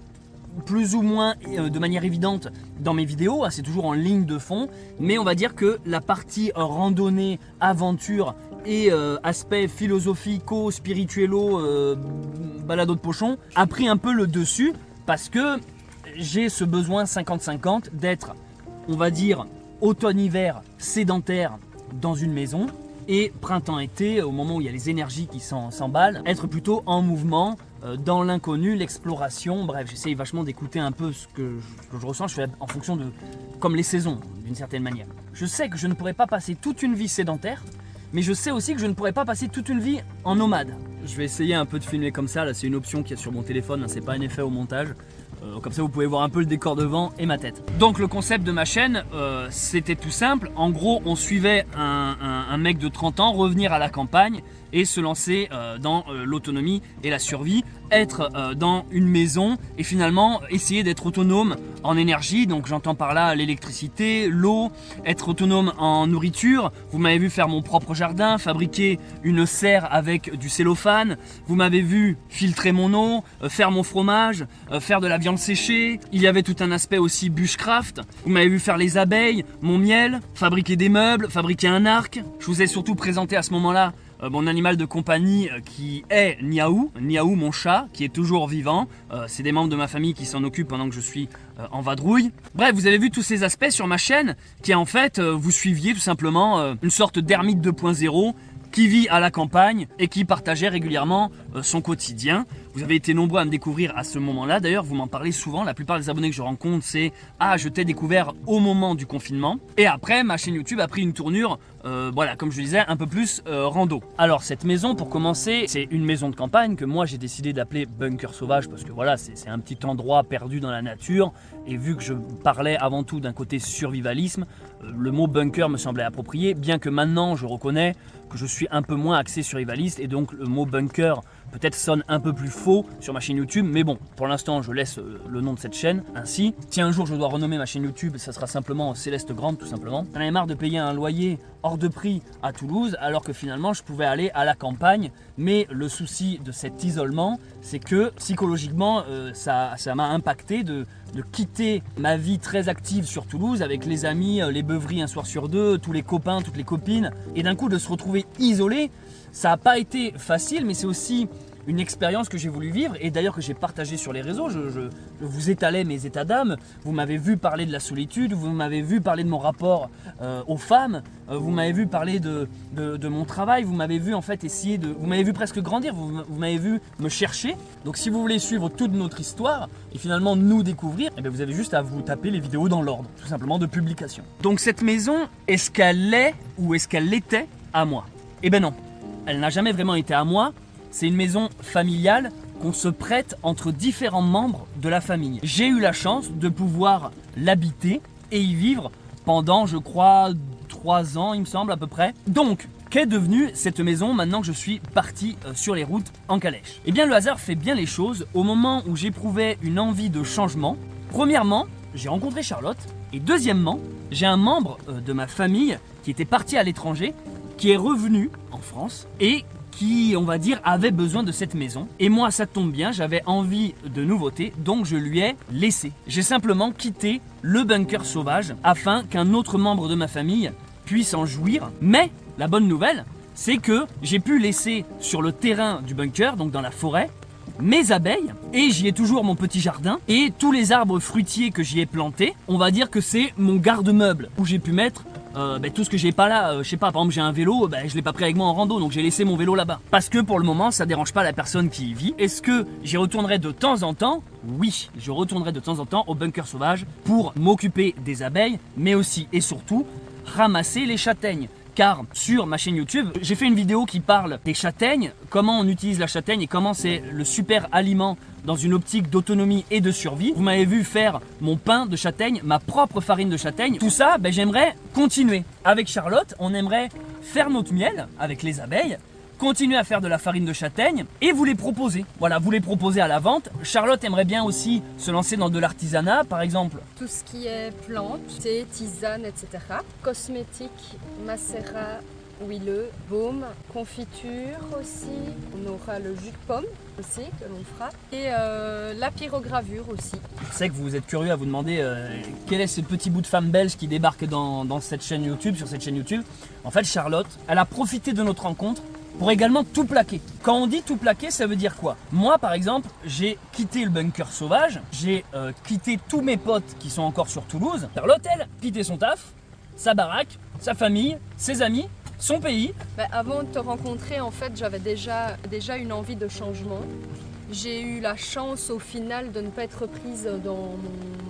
plus ou moins de manière évidente dans mes vidéos, c'est toujours en ligne de fond, mais on va dire que la partie randonnée, aventure et aspect philosophico-spirituello, balado de pochon a pris un peu le dessus, parce que j'ai ce besoin 50-50 d'être, on va dire, automne-hiver sédentaire dans une maison, et printemps-été, au moment où il y a les énergies qui s'emballent, être plutôt en mouvement, dans l'inconnu, l'exploration. Bref, j'essaye vachement d'écouter un peu ce que je ressens. Je fais en fonction de, comme les saisons, d'une certaine manière. Je sais que je ne pourrais pas passer toute une vie sédentaire, mais je sais aussi que je ne pourrais pas passer toute une vie en nomade. Je vais essayer un peu de filmer comme ça, là c'est une option qui est sur mon téléphone, c'est pas un effet au montage. Comme ça vous pouvez voir un peu le décor devant et ma tête. Donc le concept de ma chaîne, c'était tout simple. En gros, on suivait un mec de 30 ans revenir à la campagne et se lancer dans l'autonomie et la survie, être dans une maison et finalement essayer d'être autonome en énergie. Donc j'entends par là l'électricité, l'eau, être autonome en nourriture. Vous m'avez vu faire mon propre jardin, fabriquer une serre avec du cellophane. Vous m'avez vu filtrer mon eau, faire mon fromage, faire de la viande séchée. Il y avait tout un aspect aussi bushcraft. Vous m'avez vu faire les abeilles, mon miel, fabriquer des meubles, fabriquer un arc. Je vous ai surtout présenté à ce moment-là mon animal de compagnie qui est Niaou, mon chat, qui est toujours vivant. C'est des membres de ma famille qui s'en occupent pendant que je suis en vadrouille. Bref, vous avez vu tous ces aspects sur ma chaîne qui en fait, vous suiviez tout simplement une sorte d'ermite 2.0 qui vit à la campagne et qui partageait régulièrement son quotidien. Vous avez été nombreux à me découvrir à ce moment-là. D'ailleurs, vous m'en parlez souvent. La plupart des abonnés que je rencontre, c'est « Ah, je t'ai découvert au moment du confinement ». Et après, ma chaîne YouTube a pris une tournure, voilà, comme je disais, un peu plus rando. Alors, cette maison, pour commencer, c'est une maison de campagne que moi, j'ai décidé d'appeler Bunker Sauvage parce que voilà, c'est un petit endroit perdu dans la nature. Et vu que je parlais avant tout d'un côté survivalisme, le mot bunker me semblait approprié, bien que maintenant, je reconnais que je suis un peu moins axé survivaliste et donc le mot bunker peut-être sonne un peu plus faux sur ma chaîne YouTube, mais bon, pour l'instant je laisse le nom de cette chaîne ainsi. Si un jour je dois renommer ma chaîne YouTube, ça sera simplement Céleste Grande tout simplement. J'en avais marre de payer un loyer hors de prix à Toulouse alors que finalement je pouvais aller à la campagne, mais le souci de cet isolement, c'est que psychologiquement ça m'a impacté de quitter ma vie très active sur Toulouse avec les amis, les beuveries un soir sur deux, tous les copains, toutes les copines, et d'un coup de se retrouver isolé. Ça n'a pas été facile, mais c'est aussi une expérience que j'ai voulu vivre et d'ailleurs que j'ai partagée sur les réseaux. Je vous étalais mes états d'âme, vous m'avez vu parler de la solitude, vous m'avez vu parler de mon rapport aux femmes, vous m'avez vu parler de mon travail, vous m'avez vu en fait essayer vous m'avez vu presque grandir, vous m'avez vu me chercher. Donc si vous voulez suivre toute notre histoire et finalement nous découvrir, eh bien vous avez juste à vous taper les vidéos dans l'ordre, tout simplement de publication. Donc cette maison, est-ce qu'elle est ou est-ce qu'elle était à moi? Eh ben non, elle n'a jamais vraiment été à moi. C'est une maison familiale qu'on se prête entre différents membres de la famille. J'ai eu la chance de pouvoir l'habiter et y vivre pendant, je crois, 3 ans, il me semble, à peu près. Donc, qu'est devenue cette maison maintenant que je suis parti sur les routes en calèche? Eh bien, le hasard fait bien les choses. Au moment où j'éprouvais une envie de changement, premièrement, j'ai rencontré Charlotte. Et deuxièmement, j'ai un membre de ma famille qui était parti à l'étranger, qui est revenu en France et qui, on va dire, avait besoin de cette maison. Et moi, ça tombe bien, j'avais envie de nouveautés, donc je lui ai laissé. J'ai simplement quitté le bunker sauvage afin qu'un autre membre de ma famille puisse en jouir. Mais la bonne nouvelle, c'est que j'ai pu laisser sur le terrain du bunker, donc dans la forêt, mes abeilles, et j'y ai toujours mon petit jardin, et tous les arbres fruitiers que j'y ai plantés, on va dire que c'est mon garde-meuble, où j'ai pu mettre tout ce que j'ai pas là. Je sais pas, par exemple j'ai un vélo, je l'ai pas pris avec moi en rando, donc j'ai laissé mon vélo là-bas. Parce que pour le moment, ça dérange pas la personne qui y vit. Est-ce que j'y retournerai de temps en temps? Oui, je retournerai de temps en temps au bunker sauvage pour m'occuper des abeilles, mais aussi et surtout ramasser les châtaignes. Car sur ma chaîne YouTube, j'ai fait une vidéo qui parle des châtaignes, comment on utilise la châtaigne et comment c'est le super aliment dans une optique d'autonomie et de survie. Vous m'avez vu faire mon pain de châtaigne, ma propre farine de châtaigne. Tout ça, j'aimerais continuer. Avec Charlotte, on aimerait faire notre miel avec les abeilles, continuer à faire de la farine de châtaigne et vous les proposer. Voilà, vous les proposer à la vente. Charlotte aimerait bien aussi se lancer dans de l'artisanat, par exemple. Tout ce qui est plantes, thé, tisane, etc. Cosmétiques, macérat, huileux, baume, confiture aussi. On aura le jus de pomme aussi que l'on fera. Et la pyrogravure aussi. Je sais que vous êtes curieux à vous demander quel est ce petit bout de femme belge qui débarque dans cette chaîne YouTube, sur cette chaîne YouTube. En fait, Charlotte, elle a profité de notre rencontre pour également tout plaquer. Quand on dit tout plaquer, ça veut dire quoi? Moi, par exemple, j'ai quitté le bunker sauvage, j'ai quitté tous mes potes qui sont encore sur Toulouse. Charlotte, elle, quitté son taf, sa baraque, sa famille, ses amis, son pays. Avant de te rencontrer, en fait, j'avais déjà une envie de changement. J'ai eu la chance au final de ne pas être reprise dans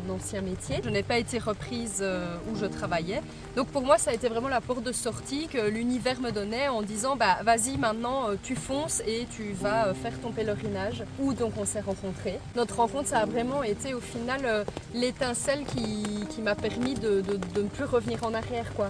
mon ancien métier. Je n'ai pas été reprise où je travaillais. Donc pour moi, ça a été vraiment la porte de sortie que l'univers me donnait en disant vas-y maintenant tu fonces et tu vas faire ton pèlerinage. Où donc on s'est rencontrés. Notre rencontre, ça a vraiment été au final l'étincelle qui m'a permis de ne plus revenir en arrière, quoi.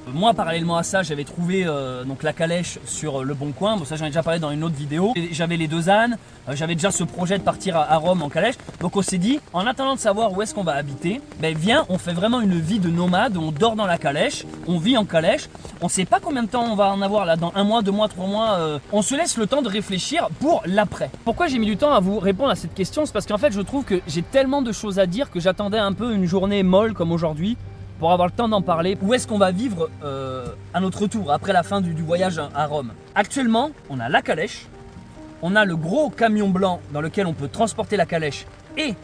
Moi, parallèlement à ça, j'avais trouvé donc la calèche sur Le Bon Coin. Bon, ça, j'en ai déjà parlé dans une autre vidéo. J'avais les 2 ânes. J'avais déjà ce projet de partir à Rome en calèche. Donc, on s'est dit, en attendant de savoir où est-ce qu'on va habiter, viens, on fait vraiment une vie de nomade. On dort dans la calèche, on vit en calèche. On sait pas combien de temps on va en avoir là, dans 1 mois, 2 mois, 3 mois. On se laisse le temps de réfléchir pour l'après. Pourquoi j'ai mis du temps à vous répondre à cette question? C'est parce qu'en fait, je trouve que j'ai tellement de choses à dire que j'attendais un peu une journée molle comme aujourd'hui, pour avoir le temps d'en parler. Où est-ce qu'on va vivre à notre retour après la fin du voyage à Rome? Actuellement, on a la calèche, on a le gros camion blanc dans lequel on peut transporter la calèche et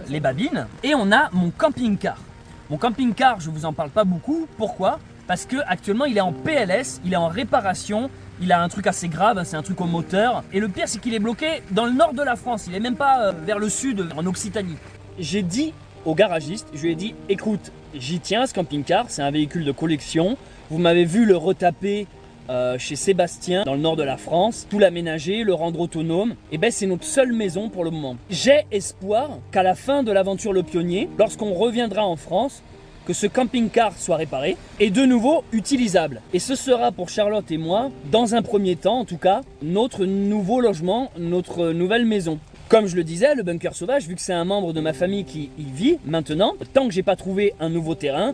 les babines, et on a mon camping-car. Mon camping-car, je vous en parle pas beaucoup. Pourquoi? Parce que actuellement il est en PLS, il est en réparation. Il a un truc assez grave, c'est un truc au moteur. Et le pire, c'est qu'il est bloqué dans le nord de la France. Il est même pas vers le sud, en Occitanie. J'ai dit au garagiste, je lui ai dit, écoute, j'y tiens ce camping-car, c'est un véhicule de collection. Vous m'avez vu le retaper chez Sébastien, dans le nord de la France, tout l'aménager, le rendre autonome. Et c'est notre seule maison pour le moment. J'ai espoir qu'à la fin de l'aventure Le Pionnier, lorsqu'on reviendra en France, que ce camping-car soit réparé et de nouveau utilisable. Et ce sera pour Charlotte et moi, dans un premier temps en tout cas, notre nouveau logement, notre nouvelle maison. Comme je le disais, le bunker sauvage, vu que c'est un membre de ma famille qui y vit maintenant, tant que j'ai pas trouvé un nouveau terrain,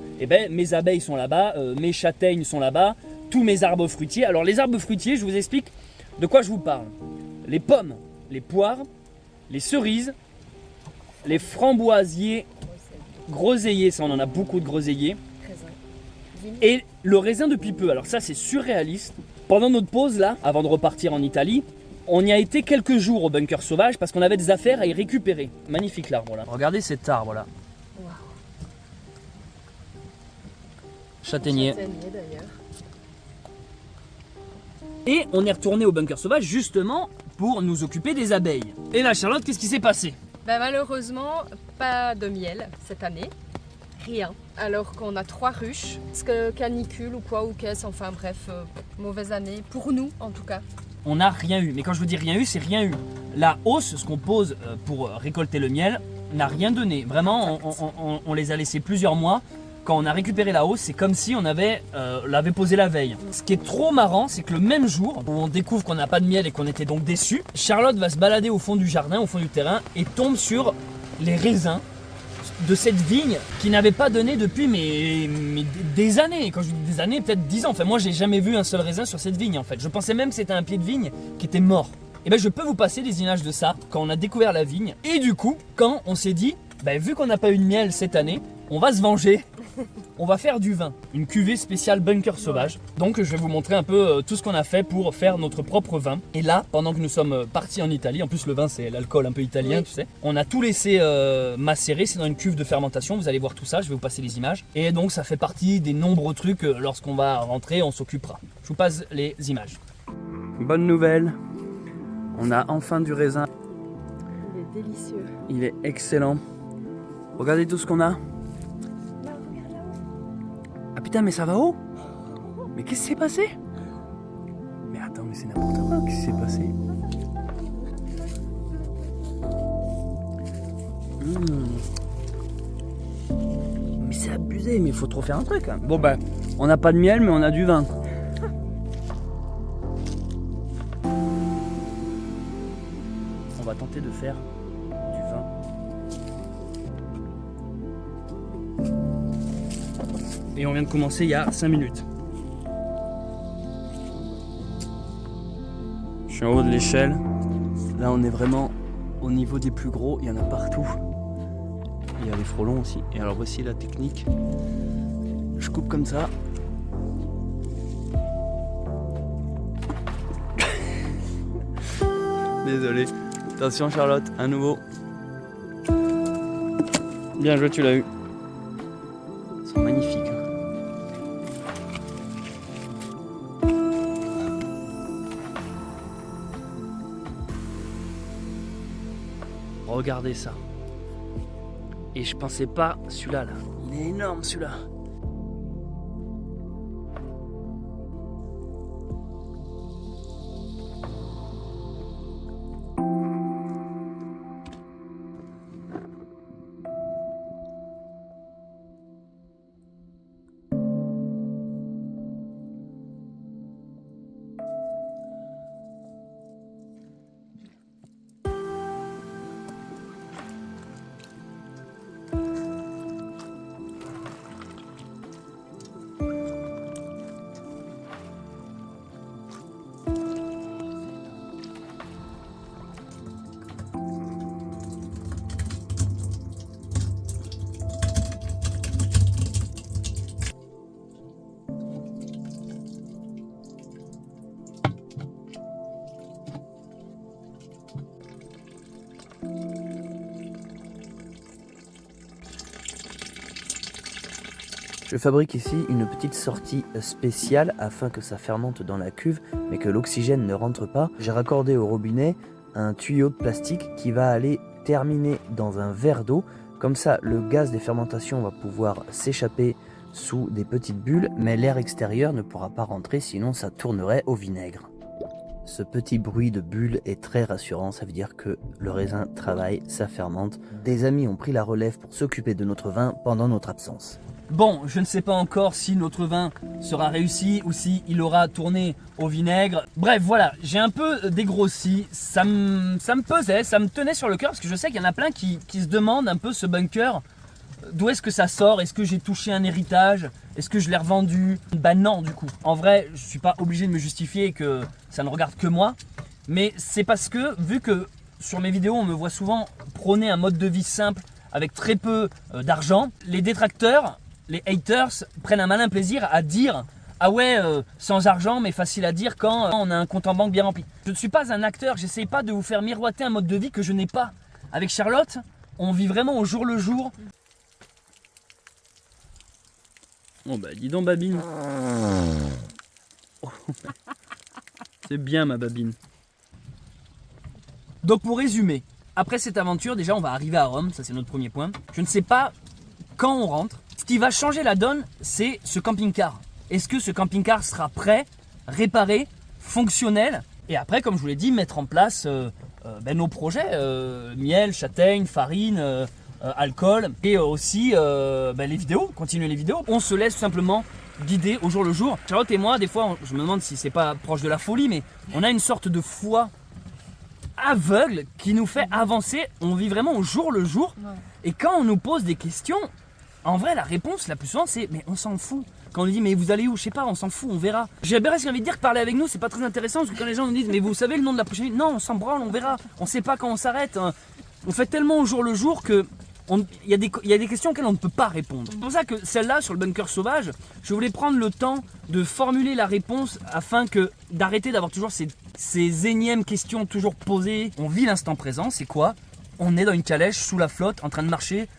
mes abeilles sont là-bas, mes châtaignes sont là-bas, tous mes arbres fruitiers. Alors les arbres fruitiers, je vous explique de quoi je vous parle. Les pommes, les poires, les cerises, les framboisiers, groseilliers, ça on en a beaucoup de groseilliers, et le raisin depuis peu. Alors ça c'est surréaliste. Pendant notre pause là, avant de repartir en Italie, on y a été quelques jours au bunker sauvage parce qu'on avait des affaires à y récupérer. Magnifique l'arbre là. Regardez cet arbre là. Wow. Châtaignier. Châtaignier d'ailleurs. Et on est retourné au bunker sauvage justement pour nous occuper des abeilles. Et là Charlotte, qu'est-ce qui s'est passé? Malheureusement, pas de miel cette année. Rien. Alors qu'on a 3 ruches. Est-ce que canicule ou quoi ou qu'est-ce, enfin bref, mauvaise année. Pour nous en tout cas. On n'a rien eu. Mais quand je vous dis rien eu, c'est rien eu. La hausse, ce qu'on pose pour récolter le miel, n'a rien donné. Vraiment, on les a laissés plusieurs mois quand on a récupéré la hausse, c'est comme si on l'avait posé la veille. Ce qui est trop marrant, c'est que le même jour où on découvre qu'on n'a pas de miel et qu'on était donc déçus, Charlotte va se balader au fond du jardin, au fond du terrain et tombe sur les raisins de cette vigne qui n'avait pas donné depuis mais des années. Quand je dis des années, peut-être 10 ans. Enfin, moi, j'ai jamais vu un seul raisin sur cette vigne en fait. Je pensais même que c'était un pied de vigne qui était mort. Et ben, je peux vous passer des images de ça quand on a découvert la vigne. Et du coup, quand on s'est dit, vu qu'on n'a pas eu de miel cette année, on va se venger. On va faire du vin, une cuvée spéciale bunker sauvage. Donc je vais vous montrer un peu tout ce qu'on a fait pour faire notre propre vin. Et là, pendant que nous sommes partis en Italie, en plus le vin c'est l'alcool un peu italien, tu sais, on a tout laissé macérer, c'est dans une cuve de fermentation, vous allez voir tout ça, je vais vous passer les images. Et donc ça fait partie des nombreux trucs, lorsqu'on va rentrer, on s'occupera. Je vous passe les images. Bonne nouvelle, on a enfin du raisin. Il est délicieux. Il est excellent. Regardez tout ce qu'on a. Ah putain, mais ça va haut? Mais qu'est-ce qui s'est passé? Mais attends, mais c'est n'importe quoi, qu'est-ce qui s'est passé? Mais c'est abusé, mais il faut trop faire un truc. Hein. Bon on n'a pas de miel, mais on a du vin. On va tenter de faire du vin. Et on vient de commencer il y a 5 minutes. Je suis en haut de l'échelle. Là on est vraiment au niveau des plus gros. Il y en a partout. Il y a les frelons aussi. Et alors voici la technique. Je coupe comme ça. Désolé. Attention Charlotte, à nouveau. Bien joué, tu l'as eu. Ils sont magnifiques. Regardez ça. Et je pensais pas, celui-là, là. Il est énorme celui-là. Je fabrique ici une petite sortie spéciale afin que ça fermente dans la cuve mais que l'oxygène ne rentre pas. J'ai raccordé au robinet un tuyau de plastique qui va aller terminer dans un verre d'eau. Comme ça, le gaz des fermentations va pouvoir s'échapper sous des petites bulles, mais l'air extérieur ne pourra pas rentrer, sinon ça tournerait au vinaigre. Ce petit bruit de bulles est très rassurant, ça veut dire que le raisin travaille, ça fermente. Des amis ont pris la relève pour s'occuper de notre vin pendant notre absence. Bon, je ne sais pas encore si notre vin sera réussi ou si il aura tourné au vinaigre. Bref, voilà, j'ai un peu dégrossi, ça me pesait, ça me tenait sur le cœur parce que je sais qu'il y en a plein qui se demandent un peu ce bunker. D'où est-ce que ça sort? Est-ce que j'ai touché un héritage? Est-ce que je l'ai revendu? Bah non du coup. En vrai, je suis pas obligé de me justifier que ça ne regarde que moi. Mais c'est parce que, vu que sur mes vidéos, on me voit souvent prôner un mode de vie simple avec très peu d'argent, les détracteurs, les haters prennent un malin plaisir à dire « Ah ouais, sans argent, mais facile à dire quand on a un compte en banque bien rempli. » Je ne suis pas un acteur, j'essaye pas de vous faire miroiter un mode de vie que je n'ai pas. Avec Charlotte, on vit vraiment au jour le jour. Oh bah dis donc Babine. Oh. C'est bien ma Babine. Donc pour résumer, après cette aventure, déjà on va arriver à Rome, ça c'est notre premier point. Je ne sais pas quand on rentre. Ce qui va changer la donne, c'est ce camping-car. Est-ce que ce camping-car sera prêt, réparé, fonctionnel? Et après, comme je vous l'ai dit, mettre en place nos projets, miel, châtaigne, farine, alcool et aussi les vidéos, continuer les vidéos. On se laisse tout simplement guider au jour le jour. Charlotte et moi, des fois, je me demande si c'est pas proche de la folie, mais on a une sorte de foi aveugle qui nous fait avancer. On vit vraiment au jour le jour. Ouais. Et quand on nous pose des questions, en vrai, la réponse la plus souvent, c'est mais on s'en fout. Quand on nous dit mais vous allez où, je sais pas, on s'en fout, on verra. J'ai presque envie de dire que parler avec nous, c'est pas très intéressant parce que quand les gens nous disent mais vous savez le nom de la prochaine ville, non, on s'en branle, on verra. On sait pas quand on s'arrête. On fait tellement au jour le jour que il y a des questions auxquelles on ne peut pas répondre. C'est pour ça que celle-là, sur le bunker sauvage, je voulais prendre le temps de formuler la réponse afin d'arrêter d'avoir toujours ces énièmes questions toujours posées. On vit l'instant présent, c'est quoi? On est dans une calèche sous la flotte en train de marcher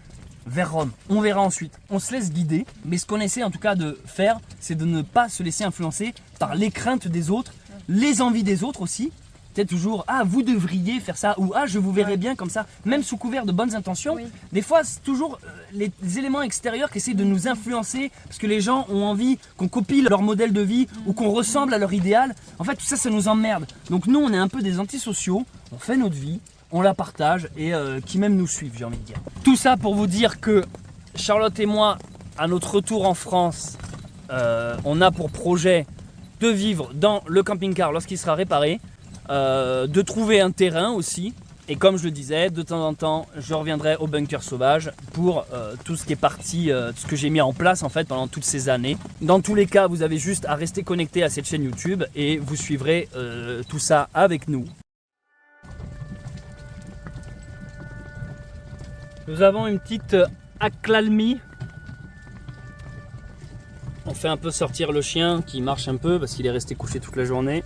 vers Rome. On verra ensuite. On se laisse guider, mais ce qu'on essaie en tout cas de faire, c'est de ne pas se laisser influencer par les craintes des autres, les envies des autres aussi. Peut-être toujours, ah vous devriez faire ça, ou ah je vous verrai bien comme ça, même sous couvert de bonnes intentions. Oui. Des fois c'est toujours les éléments extérieurs qui essaient de nous influencer, parce que les gens ont envie qu'on copie leur modèle de vie, ou qu'on ressemble à leur idéal. En fait tout ça, ça nous emmerde. Donc nous on est un peu des antisociaux, on fait notre vie, on la partage, et qui même nous suivent, j'ai envie de dire. Tout ça pour vous dire que Charlotte et moi, à notre retour en France, on a pour projet de vivre dans le camping-car lorsqu'il sera réparé. De trouver un terrain aussi, et comme je le disais, de temps en temps je reviendrai au bunker sauvage pour tout ce qui est parti, ce que j'ai mis en place en fait pendant toutes ces années. Dans tous les cas, vous avez juste à rester connecté à cette chaîne YouTube et vous suivrez tout ça avec nous. Nous avons une petite accalmie. On fait un peu sortir le chien qui marche un peu parce qu'il est resté couché toute la journée.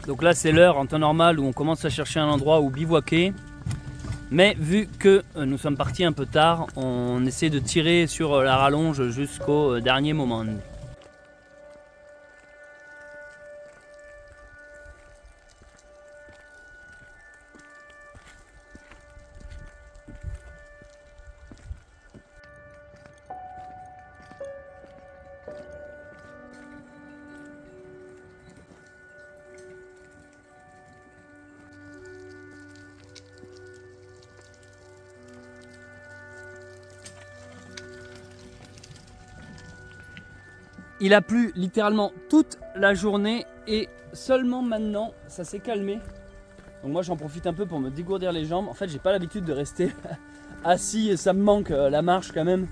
Donc là c'est l'heure en temps normal où on commence à chercher un endroit où bivouaquer. Mais vu que nous sommes partis un peu tard, on essaie de tirer sur la rallonge jusqu'au dernier moment. Il a plu littéralement toute la journée et seulement maintenant ça s'est calmé. Donc moi j'en profite un peu pour me dégourdir les jambes. En fait j'ai pas l'habitude de rester assis et ça me manque la marche quand même.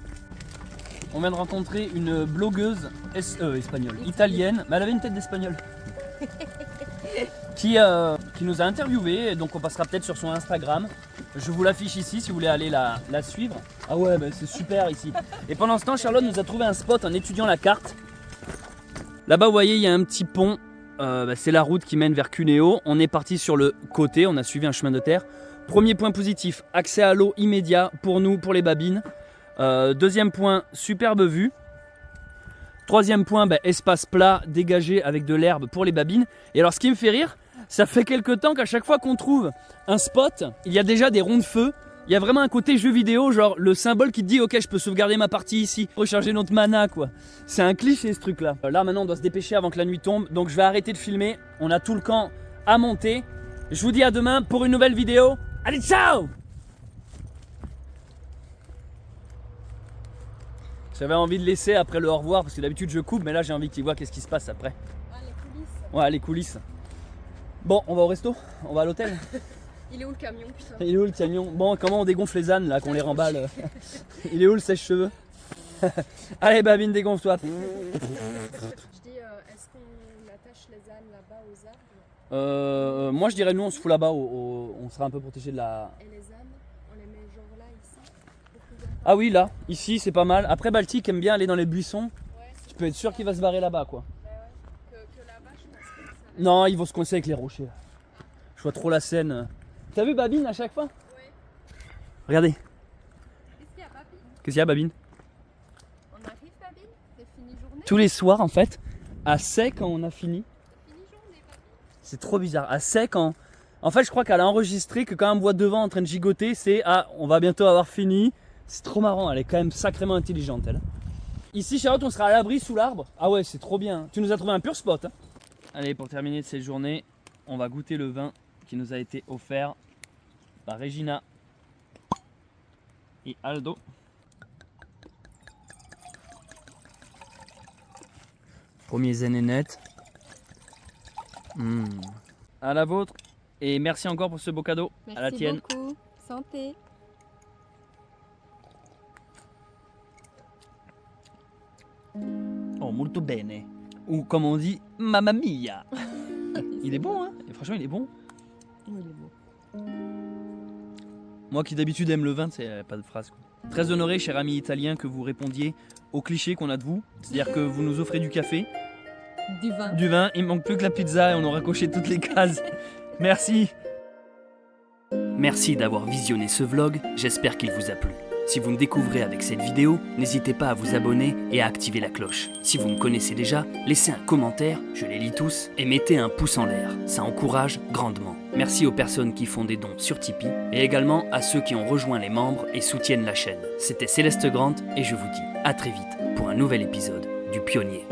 On vient de rencontrer une blogueuse espagnole, italienne, mais elle avait une tête d'espagnole. qui nous a interviewé, donc on passera peut-être sur son Instagram. Je vous l'affiche ici si vous voulez aller la suivre. Ah ouais, bah c'est super ici. Et pendant ce temps, Charlotte nous a trouvé un spot en étudiant la carte. Là-bas, vous voyez, il y a un petit pont. C'est la route qui mène vers Cuneo. On est parti sur le côté, on a suivi un chemin de terre. Premier point positif, accès à l'eau immédiat pour nous, pour les babines. Deuxième point, superbe vue. Troisième point, espace plat dégagé avec de l'herbe pour les babines. Et alors ce qui me fait rire, ça fait quelques temps qu'à chaque fois qu'on trouve un spot, il y a déjà des ronds de feu. Il y a vraiment un côté jeu vidéo, genre le symbole qui te dit ok je peux sauvegarder ma partie ici, recharger notre mana quoi. C'est un cliché ce truc là. Là maintenant on doit se dépêcher avant que la nuit tombe, donc je vais arrêter de filmer. On a tout le camp à monter. Je vous dis à demain pour une nouvelle vidéo. Allez ciao! J'avais envie de laisser après le au revoir parce que d'habitude je coupe, mais là j'ai envie qu'ils voient qu'est-ce qui se passe après. Ah, les coulisses. Ouais, les coulisses. Bon, on va au resto? On va à l'hôtel? Il est où le camion, putain? Il est où le camion? Bon, comment on dégonfle les ânes là, qu'on les remballe? Il est où le sèche-cheveux? Allez, babine, dégonfle-toi. Je dis, est-ce qu'on attache les ânes là-bas aux arbres? Moi je dirais nous on se fout là-bas, on sera un peu protégé de la... Et les ânes, on les met genre là, ici? Ah oui, là, ici c'est pas mal. Après Baltique aime bien aller dans les buissons. Ouais, Tu peux être sûr qu'il va se barrer là-bas quoi. que là-bas, je pense que ça... Non, ils vont se coincer avec les rochers. Je vois trop la scène. T'as vu Babine à chaque fois? Oui. Regardez. Qu'est-ce qu'il y a, papy? Qu'est-ce qu'il y a Babine? On arrive, Babine? C'est fini journée? Tous les soirs en fait, à sec quand on a fini. C'est fini journée, papy? C'est trop bizarre. À sec en fait je crois qu'elle a enregistré que quand on me voit devant en train de gigoter, c'est ah on va bientôt avoir fini. C'est trop marrant, elle est quand même sacrément intelligente elle. Ici Charlotte on sera à l'abri sous l'arbre. Ah ouais c'est trop bien. Tu nous as trouvé un pur spot. Hein. Allez pour terminer cette journée, on va goûter le vin qui nous a été offert par Regina. et Aldo. Premier zen et net. À la vôtre. Et merci encore pour ce beau cadeau. Merci à la tienne. beaucoup. Santé. Oh, molto bene. Ou comme on dit, mamma mia. Il est bon, hein? Et franchement, il est bon. Moi qui d'habitude aime le vin, c'est pas de phrase. Quoi. Très honoré, cher ami italien, que vous répondiez aux clichés qu'on a de vous. C'est-à-dire que vous nous offrez du café, Du vin. il manque plus que la pizza et on aura coché toutes les cases. Merci. Merci d'avoir visionné ce vlog, j'espère qu'il vous a plu. Si vous me découvrez avec cette vidéo, n'hésitez pas à vous abonner et à activer la cloche. Si vous me connaissez déjà, laissez un commentaire, je les lis tous, et mettez un pouce en l'air, ça encourage grandement. Merci aux personnes qui font des dons sur Tipeee, et également à ceux qui ont rejoint les membres et soutiennent la chaîne. C'était Céleste Grant, et je vous dis à très vite pour un nouvel épisode du Pionnier.